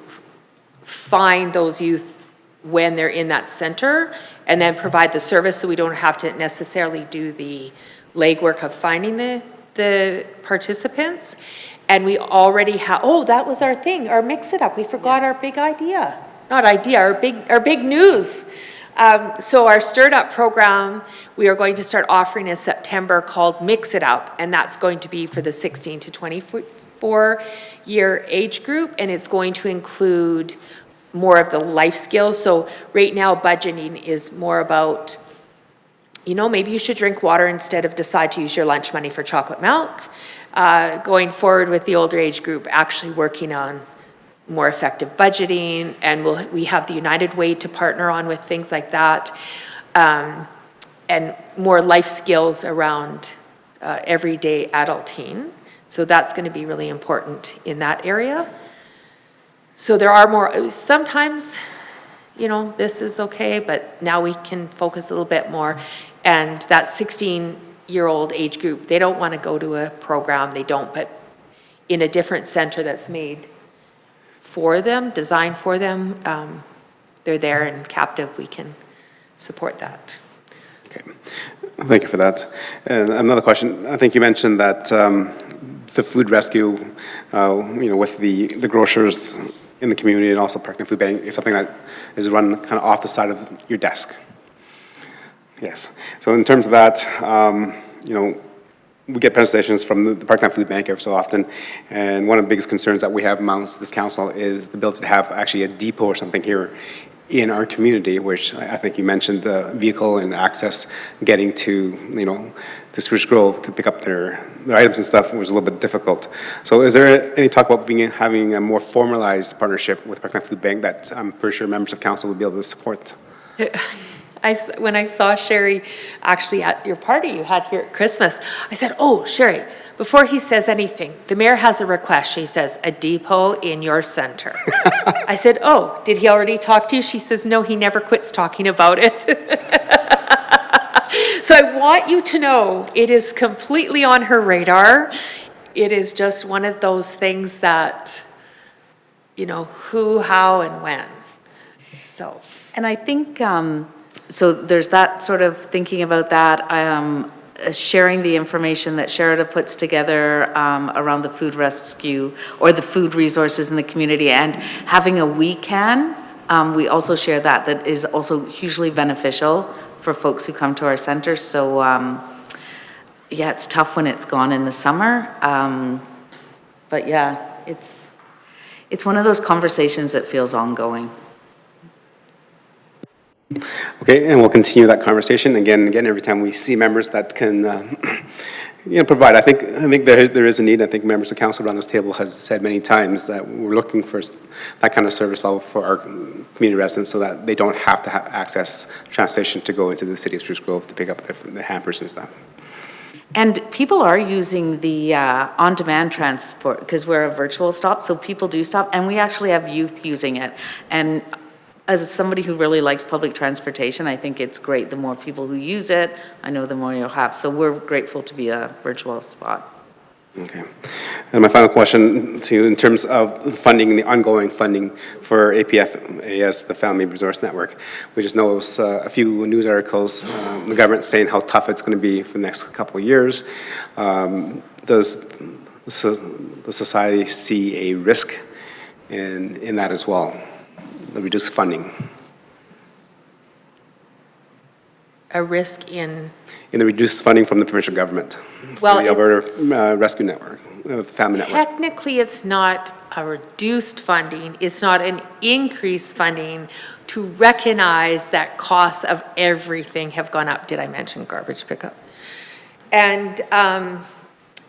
find those youth when they're in that center, and then provide the service, so we don't have to necessarily do the legwork of finding the participants. And we already have, that was our thing, our Mix It Up. We forgot our big idea. Not idea, our big news. So our Stirred Up program, we are going to start offering in September, called Mix It Up, and that's going to be for the 16 to 24 year age group, and it's going to include more of the life skills. So right now, budgeting is more about, maybe you should drink water instead of decide to use your lunch money for chocolate milk. Going forward with the older age group, actually working on more effective budgeting, and we have the United Way to partner on with things like that, and more life skills around everyday adulting. So that's going to be really important in that area. So there are more, sometimes, this is okay, but now we can focus a little bit more. And that 16-year-old age group, they don't want to go to a program, but in a different center that's made for them, designed for them, they're there and captive, we can support that. Okay. Thank you for that. And another question, I think you mentioned that the food rescue, with the grocers in the community and also Parkland Food Bank is something that is run kind of off the side of your desk. Yes. So in terms of that, we get presentations from the Parkland Food Bank every so often, and one of the biggest concerns that we have amongst this council is the ability to have actually a depot or something here in our community, which I think you mentioned the vehicle and access getting to, to Spruce Grove to pick up their items and stuff was a little bit difficult. So is there any talk about having a more formalized partnership with Parkland Food Bank that I'm pretty sure members of council would be able to support? When I saw Sherry actually at your party you had here at Christmas, I said, oh, Sherry, before he says anything, the mayor has a request. She says, a depot in your center. I said, oh, did he already talk to you? She says, no, he never quits talking about it. So I want you to know it is completely on her radar. It is just one of those things that, who, how, and when. So. And I think, so there's that sort of thinking about that, sharing the information that Sherida puts together around the food rescue or the food resources in the community, and having a we can, we also share that is also hugely beneficial for folks who come to our center. So yeah, it's tough when it's gone in the summer, but yeah, it's one of those conversations that feels ongoing. Okay, and we'll continue that conversation again and again every time we see members that can, provide. I think there is a need. I think members of council around this table has said many times that we're looking for that kind of service level for our community residents so that they don't have to have access transportation to go into the city of Spruce Grove to pick up the hampers and stuff. And people are using the on-demand transport because we're a virtual stop, so people do stop, and we actually have youth using it. And as somebody who really likes public transportation, I think it's great. The more people who use it, I know the more you'll have. So we're grateful to be a virtual spot. Okay. And my final question to you, in terms of funding, the ongoing funding for APFAS, the Family Resource Network, we just know a few news articles, the government saying how tough it's going to be for the next couple of years. Does the society see a risk in that as well? The reduced funding? A risk in the reduced funding from the provincial government for the Alberta Rescue Network, Family Network. Technically, it's not a reduced funding, it's not an increased funding to recognize that costs of everything have gone up. Did I mention garbage pickup? And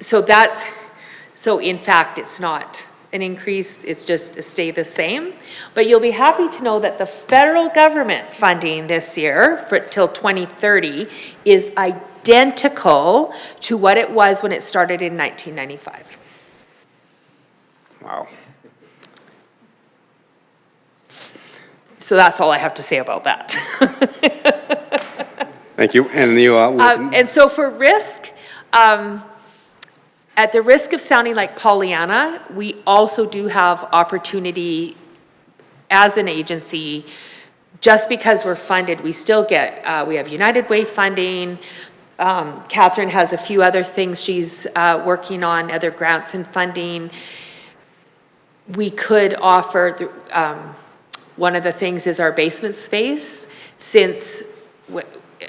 so in fact, it's not an increase, it's just to stay the same. But you'll be happy to know that the federal government funding this year for till 2030 is identical to what it was when it started in 1995. Wow. So that's all I have to say about that. Thank you. And you, and so for risk, at the risk of sounding like Pollyanna, we also do have opportunity as an agency. Just because we're funded, we still get, we have United Way funding. Catherine has a few other things she's working on, other grants and funding. We could offer, one of the things is our basement space. Since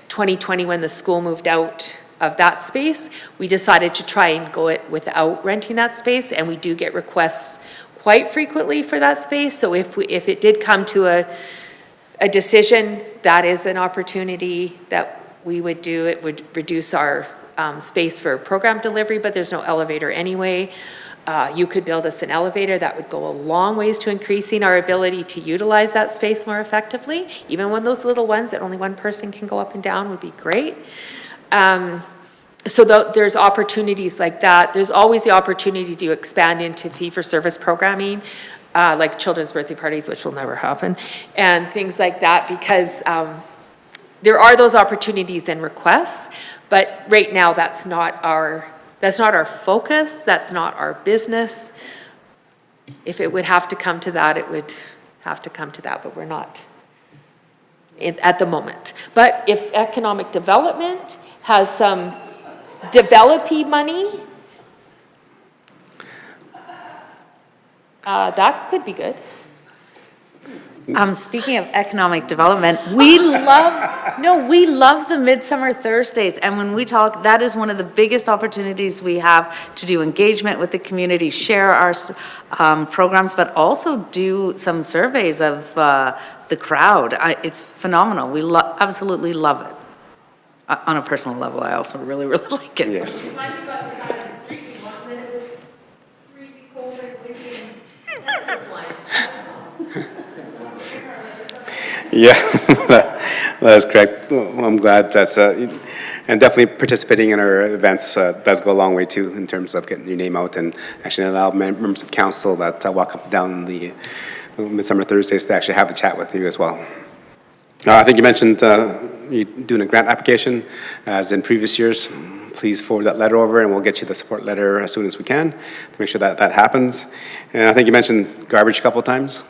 2020, when the school moved out of that space, we decided to try and go it without renting that space, and we do get requests quite frequently for that space. So if it did come to a decision, that is an opportunity that we would do. It would reduce our space for program delivery, but there's no elevator anyway. You could build us an elevator that would go a long ways to increasing our ability to utilize that space more effectively. Even when those little ones that only one person can go up and down would be great. So there's opportunities like that. There's always the opportunity to expand into fee-for-service programming, like children's birthday parties, which will never happen, and things like that, because there are those opportunities and requests, but right now that's not our focus, that's not our business. If it would have to come to that, it would have to come to that, but we're not at the moment. But if economic development has some developy money. That could be good. Speaking of economic development, we love the Midsummer Thursdays. And when we talk, that is one of the biggest opportunities we have to do engagement with the community, share our programs, but also do some surveys of the crowd. It's phenomenal. We absolutely love it. On a personal level, I also really, really like it. Yes. Yeah, that is correct. Well, I'm glad that's, and definitely participating in our events does go a long way too, in terms of getting your name out and actually allow members of council that walk up and down the Midsummer Thursdays to actually have a chat with you as well. I think you mentioned you doing a grant application, as in previous years. Please forward that letter over, and we'll get you the support letter as soon as we can to make sure that that happens. And I think you mentioned garbage a couple of times.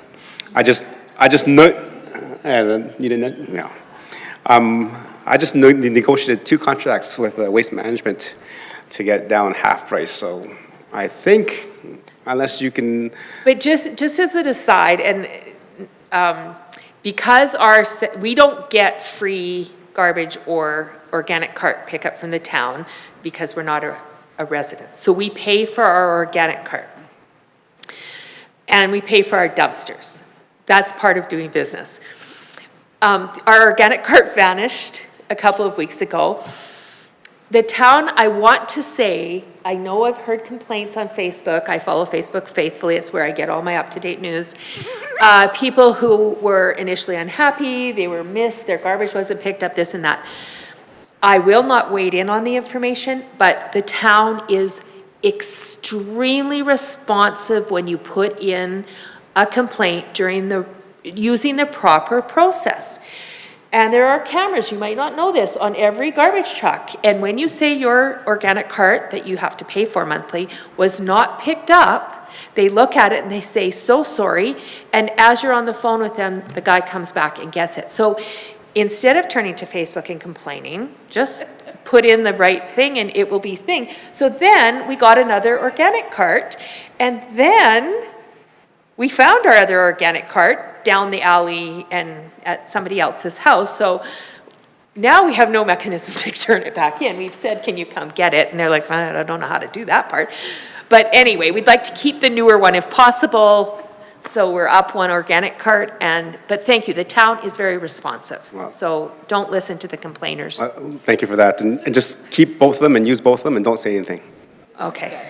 I just know. And you didn't know? No. I just negotiated 2 contracts with Waste Management to get down half price. So I think, unless you can. But just as an aside, and because we don't get free garbage or organic cart pickup from the town because we're not a resident. So we pay for our organic cart. And we pay for our dumpsters. That's part of doing business. Our organic cart vanished a couple of weeks ago. The town, I want to say, I know I've heard complaints on Facebook. I follow Facebook faithfully. It's where I get all my up-to-date news. People who were initially unhappy, they were missed, their garbage wasn't picked up, this and that. I will not wade in on the information, but the town is extremely responsive when you put in a complaint using the proper process. And there are cameras, you might not know this, on every garbage truck. And when you say your organic cart that you have to pay for monthly was not picked up, they look at it and they say, so sorry. And as you're on the phone with them, the guy comes back and gets it. So instead of turning to Facebook and complaining, just put in the right thing and it will be thing. So then we got another organic cart, and then we found our other organic cart down the alley and at somebody else's house. So now we have no mechanism to turn it back in. We've said, can you come get it? And they're like, I don't know how to do that part. But anyway, we'd like to keep the newer one if possible. So we're up 1 organic cart, but thank you, the town is very responsive. Wow. So don't listen to the complainers. Thank you for that. And just keep both of them and use both of them and don't say anything. Okay.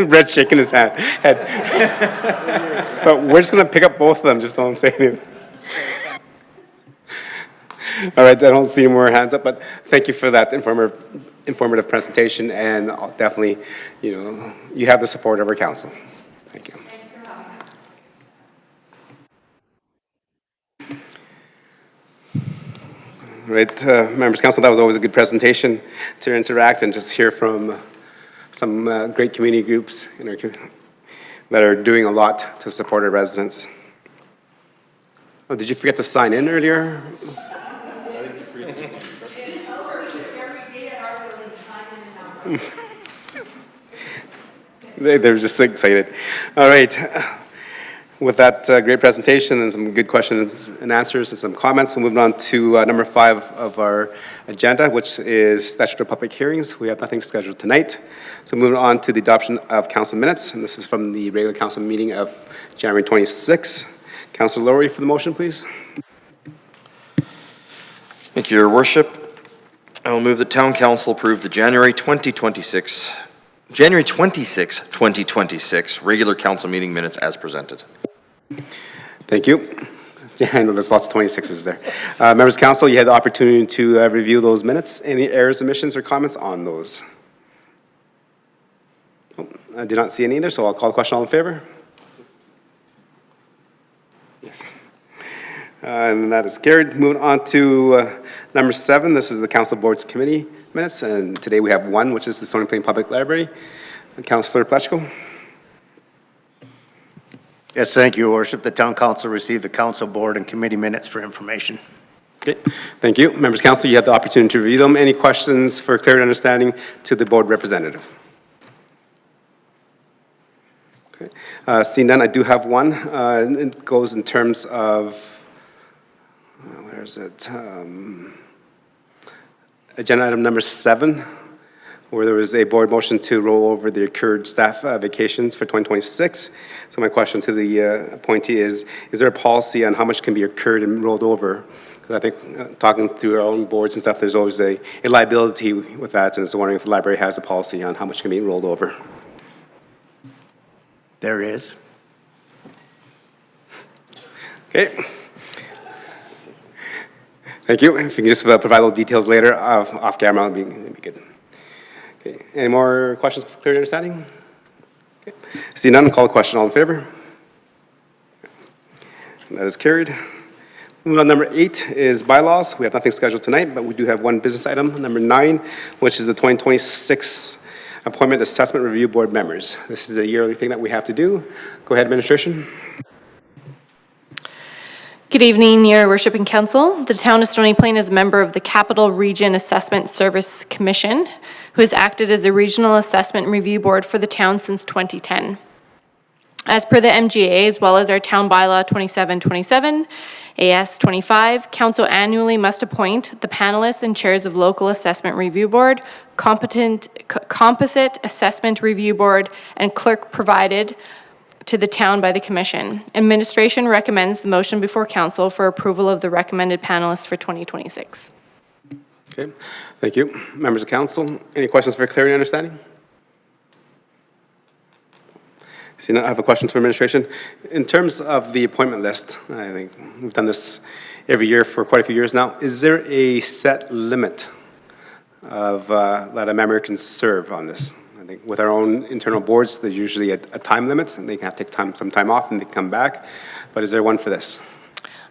Brad's shaking his head. But we're just going to pick up both of them, just don't say anything. All right, I don't see any more hands up, but thank you for that informative presentation, and I'll definitely, you have the support of our council. Thank you. All right, members of council, that was always a good presentation to interact and just hear from some great community groups in our that are doing a lot to support our residents. Oh, did you forget to sign in earlier? They're just excited. All right. With that great presentation and some good questions and answers and some comments, we'll move on to number 5 of our agenda, which is statutory public hearings. We have nothing scheduled tonight. So moving on to the adoption of council minutes, and this is from the regular council meeting of January 26. Councilor Lowry for the motion, please. Thank you, Your Worship. I will move that Town Council approve the January 26, 2026 regular council meeting minutes as presented. Thank you. Yeah, I know there's lots of 26s there. Members of council, you had the opportunity to review those minutes. Any errors, omissions, or comments on those? Oh, I did not see any either, so I'll call the question. All in favor? Yes. And that is carried. Moving on to number 7. This is the council board's committee minutes, and today we have 1, which is the Stony Plain Public Library. Councilor Plechko. Yes, thank you, Your Worship. The town council received the council board and committee minutes for information. Okay, thank you. Members of council, you have the opportunity to review them. Any questions for clarity and understanding to the board representative? Okay, seeing none, I do have one. It goes in terms of, where is it? Agenda item number 7, where there was a board motion to roll over the accrued staff vacations for 2026. So my question to the appointee is there a policy on how much can be accrued and rolled over? Because I think talking through our own boards and stuff, there's always a liability with that, and I was wondering if the library has a policy on how much can be rolled over. There is. Okay. Thank you. If you can just provide those details later off camera, that'd be good. Okay. Any more questions for clear understanding? Okay. See none, call the question. All in favor? That is carried. Moving on, number 8 is bylaws. We have nothing scheduled tonight, but we do have one business item, number 9, which is the 2026 Appointment Assessment Review Board members. This is a yearly thing that we have to do. Go ahead, administration. Good evening, Your Worship and Council. The Town of Stony Plain is a member of the Capital Region Assessment Service Commission, who has acted as a regional assessment review board for the town since 2010. As per the MGA, as well as our Town Bylaw 2727, AS 25, Council annually must appoint the panelists and chairs of Local Assessment Review Board, Composite Assessment Review Board, and clerk provided to the town by the Commission. Administration recommends the motion before Council for approval of the recommended panelists for 2026. Okay, thank you. Members of council, any questions for clarity and understanding? See, now I have a question to administration. In terms of the appointment list, I think we've done this every year for quite a few years now. Is there a set limit of that a member can serve on this? I think with our own internal boards, there's usually a time limit, and they can have to take some time off and they come back. But is there one for this?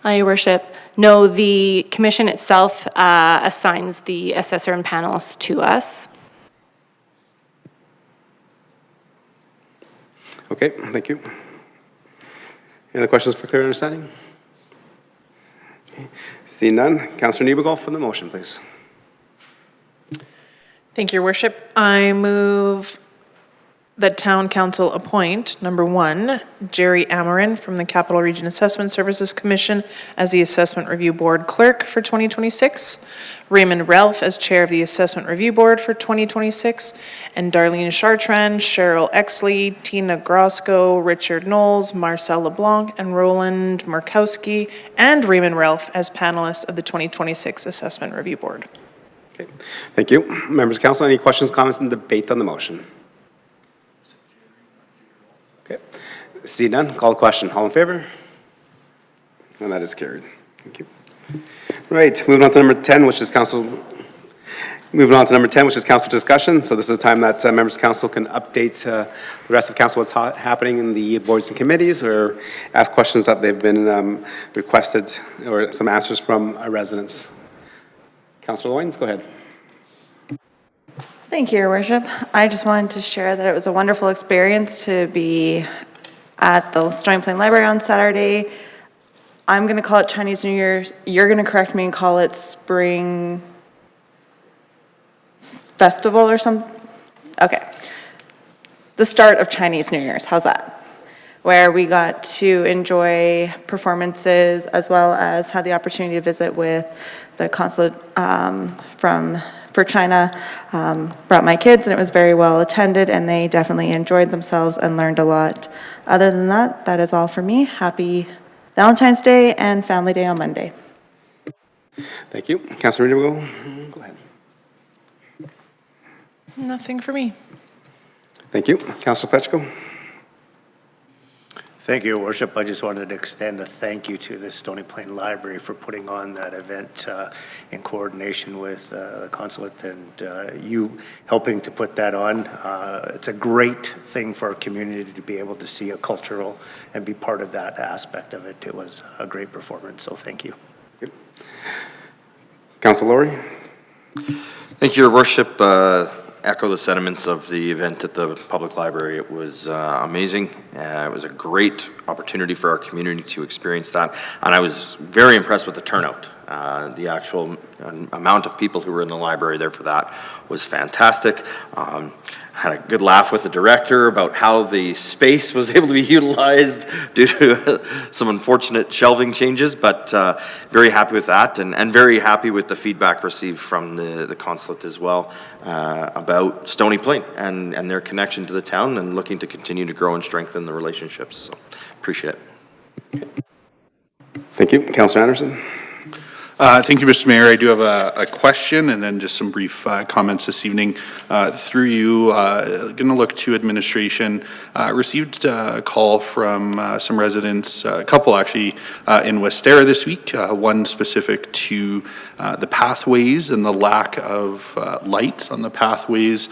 Your Worship, no, the Commission itself assigns the assessor and panelists to us. Okay, thank you. Any other questions for clear understanding? Okay. Seeing none, Councillor Niebergall for the motion, please. Thank you, Your Worship. I move that Town Council appoint, number 1, Jerry Amarin from the Capital Region Assessment Services Commission as the Assessment Review Board Clerk for 2026, Raymond Ralph as Chair of the Assessment Review Board for 2026, and Darlene Chartrand, Cheryl Exley, Tina Grosco, Richard Knowles, Marcel LeBlanc, and Roland Markowski, and Raymond Ralph as panelists of the 2026 Assessment Review Board. Okay, thank you. Members of council, any questions, comments, and debate on the motion? Okay, see none, call the question. All in favor? And that is carried. Thank you. Right, moving on to number 10, which is council. Moving on to number 10, which is council discussion. So this is the time that members of council can update the rest of council what's happening in the boards and committees, or ask questions that they've been requested, or some answers from our residents. Councillor Loynes, go ahead. Thank you, Your Worship. I just wanted to share that it was a wonderful experience to be at the Stony Plain Library on Saturday. I'm going to call it Chinese New Year's. You're going to correct me and call it Spring Festival or something? Okay. The start of Chinese New Year's. How's that? Where we got to enjoy performances as well as had the opportunity to visit with the consulate for China, brought my kids, and it was very well attended, and they definitely enjoyed themselves and learned a lot. Other than that, that is all for me. Happy Valentine's Day and Family Day on Monday. Thank you. Councillor Niebergall, go ahead. Nothing for me. Thank you. Councillor Pletchko. Thank you, Your Worship. I just wanted to extend a thank you to the Stony Plain Library for putting on that event in coordination with the consulate and you helping to put that on. It's a great thing for our community to be able to see a cultural and be part of that aspect of it. It was a great performance, so thank you. Councillor Laurie. Thank you, Your Worship. Echo the sentiments of the event at the public library. It was amazing. It was a great opportunity for our community to experience that. And I was very impressed with the turnout. The actual amount of people who were in the library there for that was fantastic. Had a good laugh with the director about how the space was able to be utilized due to some unfortunate shelving changes, but very happy with that, and very happy with the feedback received from the consulate as well about Stony Plain and their connection to the town, and looking to continue to grow and strengthen the relationships. So appreciate it. Thank you. Councillor Anderson? Thank you, Mr. Mayor. I do have a question and then just some brief comments this evening. Through you, going to look to administration. Received a call from some residents, a couple actually, in Westera this week. One specific to the pathways and the lack of lights on the pathways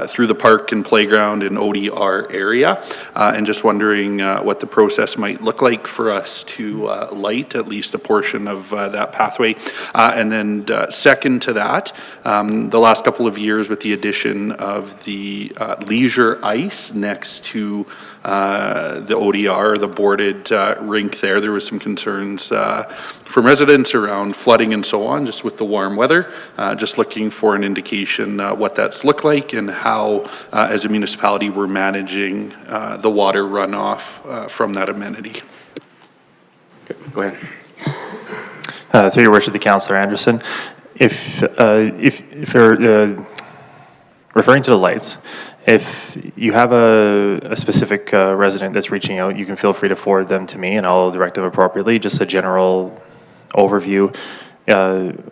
through the park and playground in ODR area, and just wondering what the process might look like for us to light at least a portion of that pathway. And then second to that, the last couple of years with the addition of the leisure ice next to the ODR, the boarded rink there was some concerns from residents around flooding and so on, just with the warm weather. Just looking for an indication what that's looked like and how, as a municipality, we're managing the water runoff from that amenity. Go ahead. Through your worship, to Councillor Anderson, if you're referring to the lights, if you have a specific resident that's reaching out, you can feel free to forward them to me and I'll direct them appropriately. Just a general overview.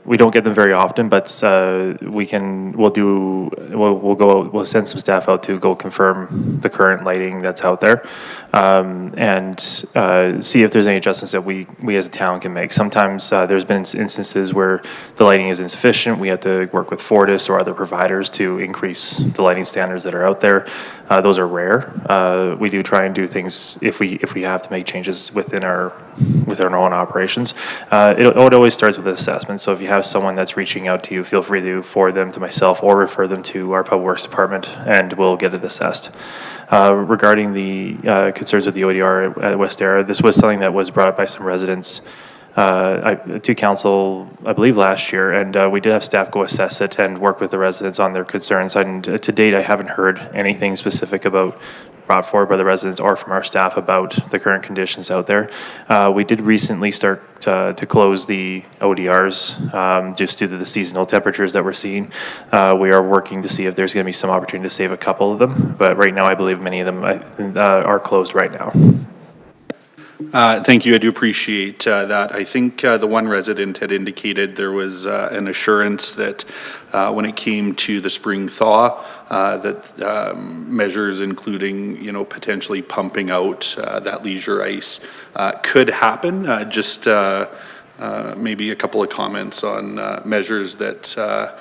We don't get them very often, but we'll send some staff out to go confirm the current lighting that's out there, and see if there's any adjustments that we as a town can make. Sometimes there's been instances where the lighting is insufficient. We have to work with Fortis or other providers to increase the lighting standards that are out there. Those are rare. We do try and do things if we have to make changes within our own operations. It always starts with assessment. So if you have someone that's reaching out to you, feel free to forward them to myself or refer them to our Public Works Department, and we'll get it assessed. Regarding the concerns with the ODR at Westera, this was something that was brought up by some residents to council, I believe, last year, and we did have staff go assess it and work with the residents on their concerns. And to date, I haven't heard anything specific brought forward by the residents or from our staff about the current conditions out there. We did recently start to close the ODRs just due to the seasonal temperatures that we're seeing. We are working to see if there's going to be some opportunity to save a couple of them, but right now I believe many of them are closed right now. Thank you. I do appreciate that. I think the one resident had indicated there was an assurance that when it came to the spring thaw, that measures including, potentially pumping out that leisure ice could happen. Just maybe a couple of comments on measures that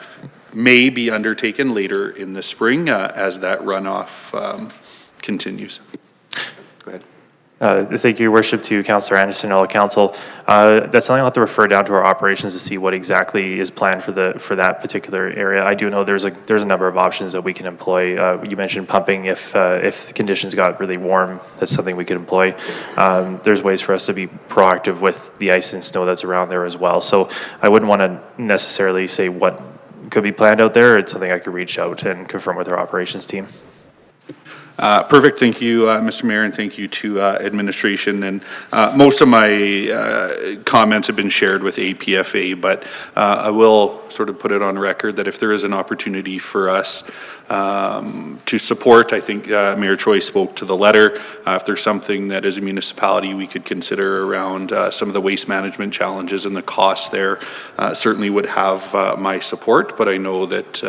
may be undertaken later in the spring as that runoff continues. Go ahead. Thank you, Your Worship, to Councillor Anderson and all the council. That's something I'll have to refer down to our operations to see what exactly is planned for that particular area. I do know there's a number of options that we can employ. You mentioned pumping. If the conditions got really warm, that's something we could employ. There's ways for us to be proactive with the ice and snow that's around there as well. So I wouldn't want to necessarily say what could be planned out there. It's something I could reach out and confirm with our operations team. Perfect. Thank you, Mr. Mayor, and thank you to administration. And most of my comments have been shared with APFA, but I will sort of put it on record that if there is an opportunity for us to support, I think Mayor Choi spoke to the letter. If there's something that as a municipality we could consider around some of the waste management challenges and the costs there, certainly would have my support. But I know that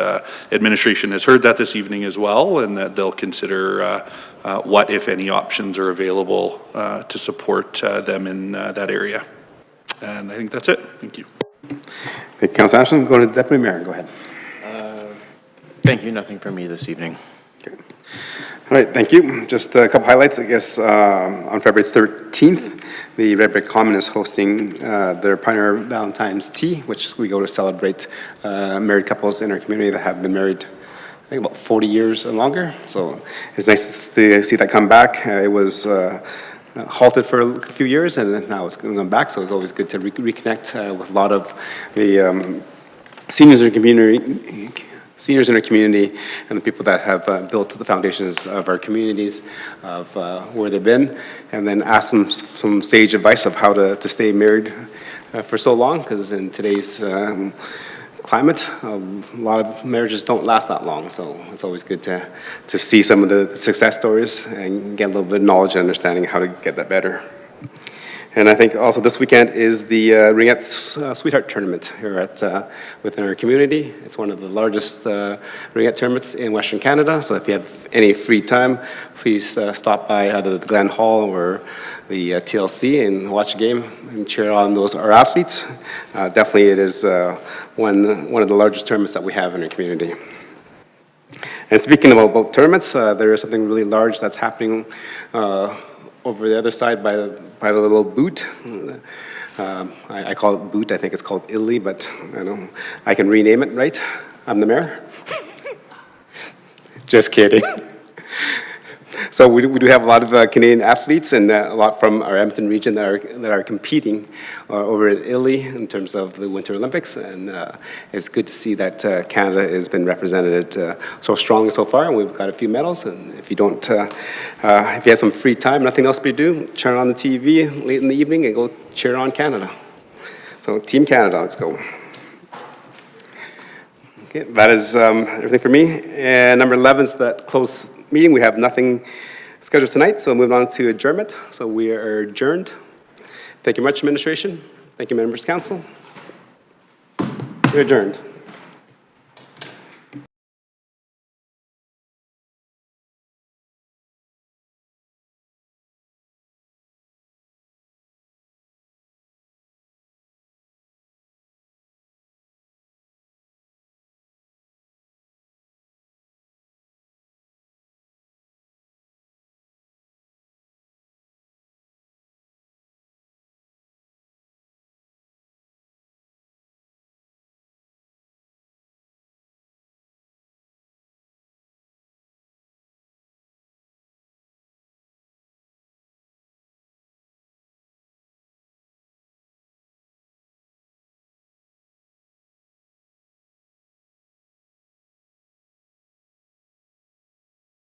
administration has heard that this evening as well, and that they'll consider what, if any, options are available to support them in that area. And I think that's it. Thank you. Thank you, Councillor Anderson. Go to the Deputy Mayor. Go ahead. Thank you. Nothing from me this evening. Okay. All right, thank you. Just a couple highlights, I guess. On February 13th, the Red Brick Common is hosting their Pioneer Valentine's Tea, which we go to celebrate married couples in our community that have been married, I think, about 40 years or longer. So it's nice to see that come back. It was halted for a few years, and then now it's going back, so it's always good to reconnect with a lot of the seniors in the community and the people that have built the foundations of our communities, of where they've been, and then ask them some sage advice of how to stay married for so long, because in today's climate, a lot of marriages don't last that long, so it's always good to see some of the success stories and get a little bit of knowledge and understanding how to get that better. And I think also this weekend is the Ringette Sweetheart Tournament here within our community. It's one of the largest Ringette tournaments in Western Canada, so if you have any free time, please stop by either the Glen Hall or the TLC and watch a game and cheer on our athletes. Definitely it is one of the largest tournaments that we have in our community. And speaking about tournaments, there is something really large that's happening over the other side by the little boot. I call it boot, I think it's called Italy, but I can rename it, right? I'm the mayor. Just kidding. So we do have a lot of Canadian athletes and a lot from our Edmonton region that are competing over in Italy in terms of the Winter Olympics, and it's good to see that Canada has been represented so strongly so far, and we've got a few medals. And if you don't, if you have some free time, nothing else to do, turn on the TV late in the evening and go cheer on Canada. So Team Canada, let's go. Okay, that is everything for me. And number 11 is that closed meeting. We have nothing scheduled tonight, so moving on to adjournment. So we are adjourned. Thank you much, administration. Thank you, members of council. We're adjourned.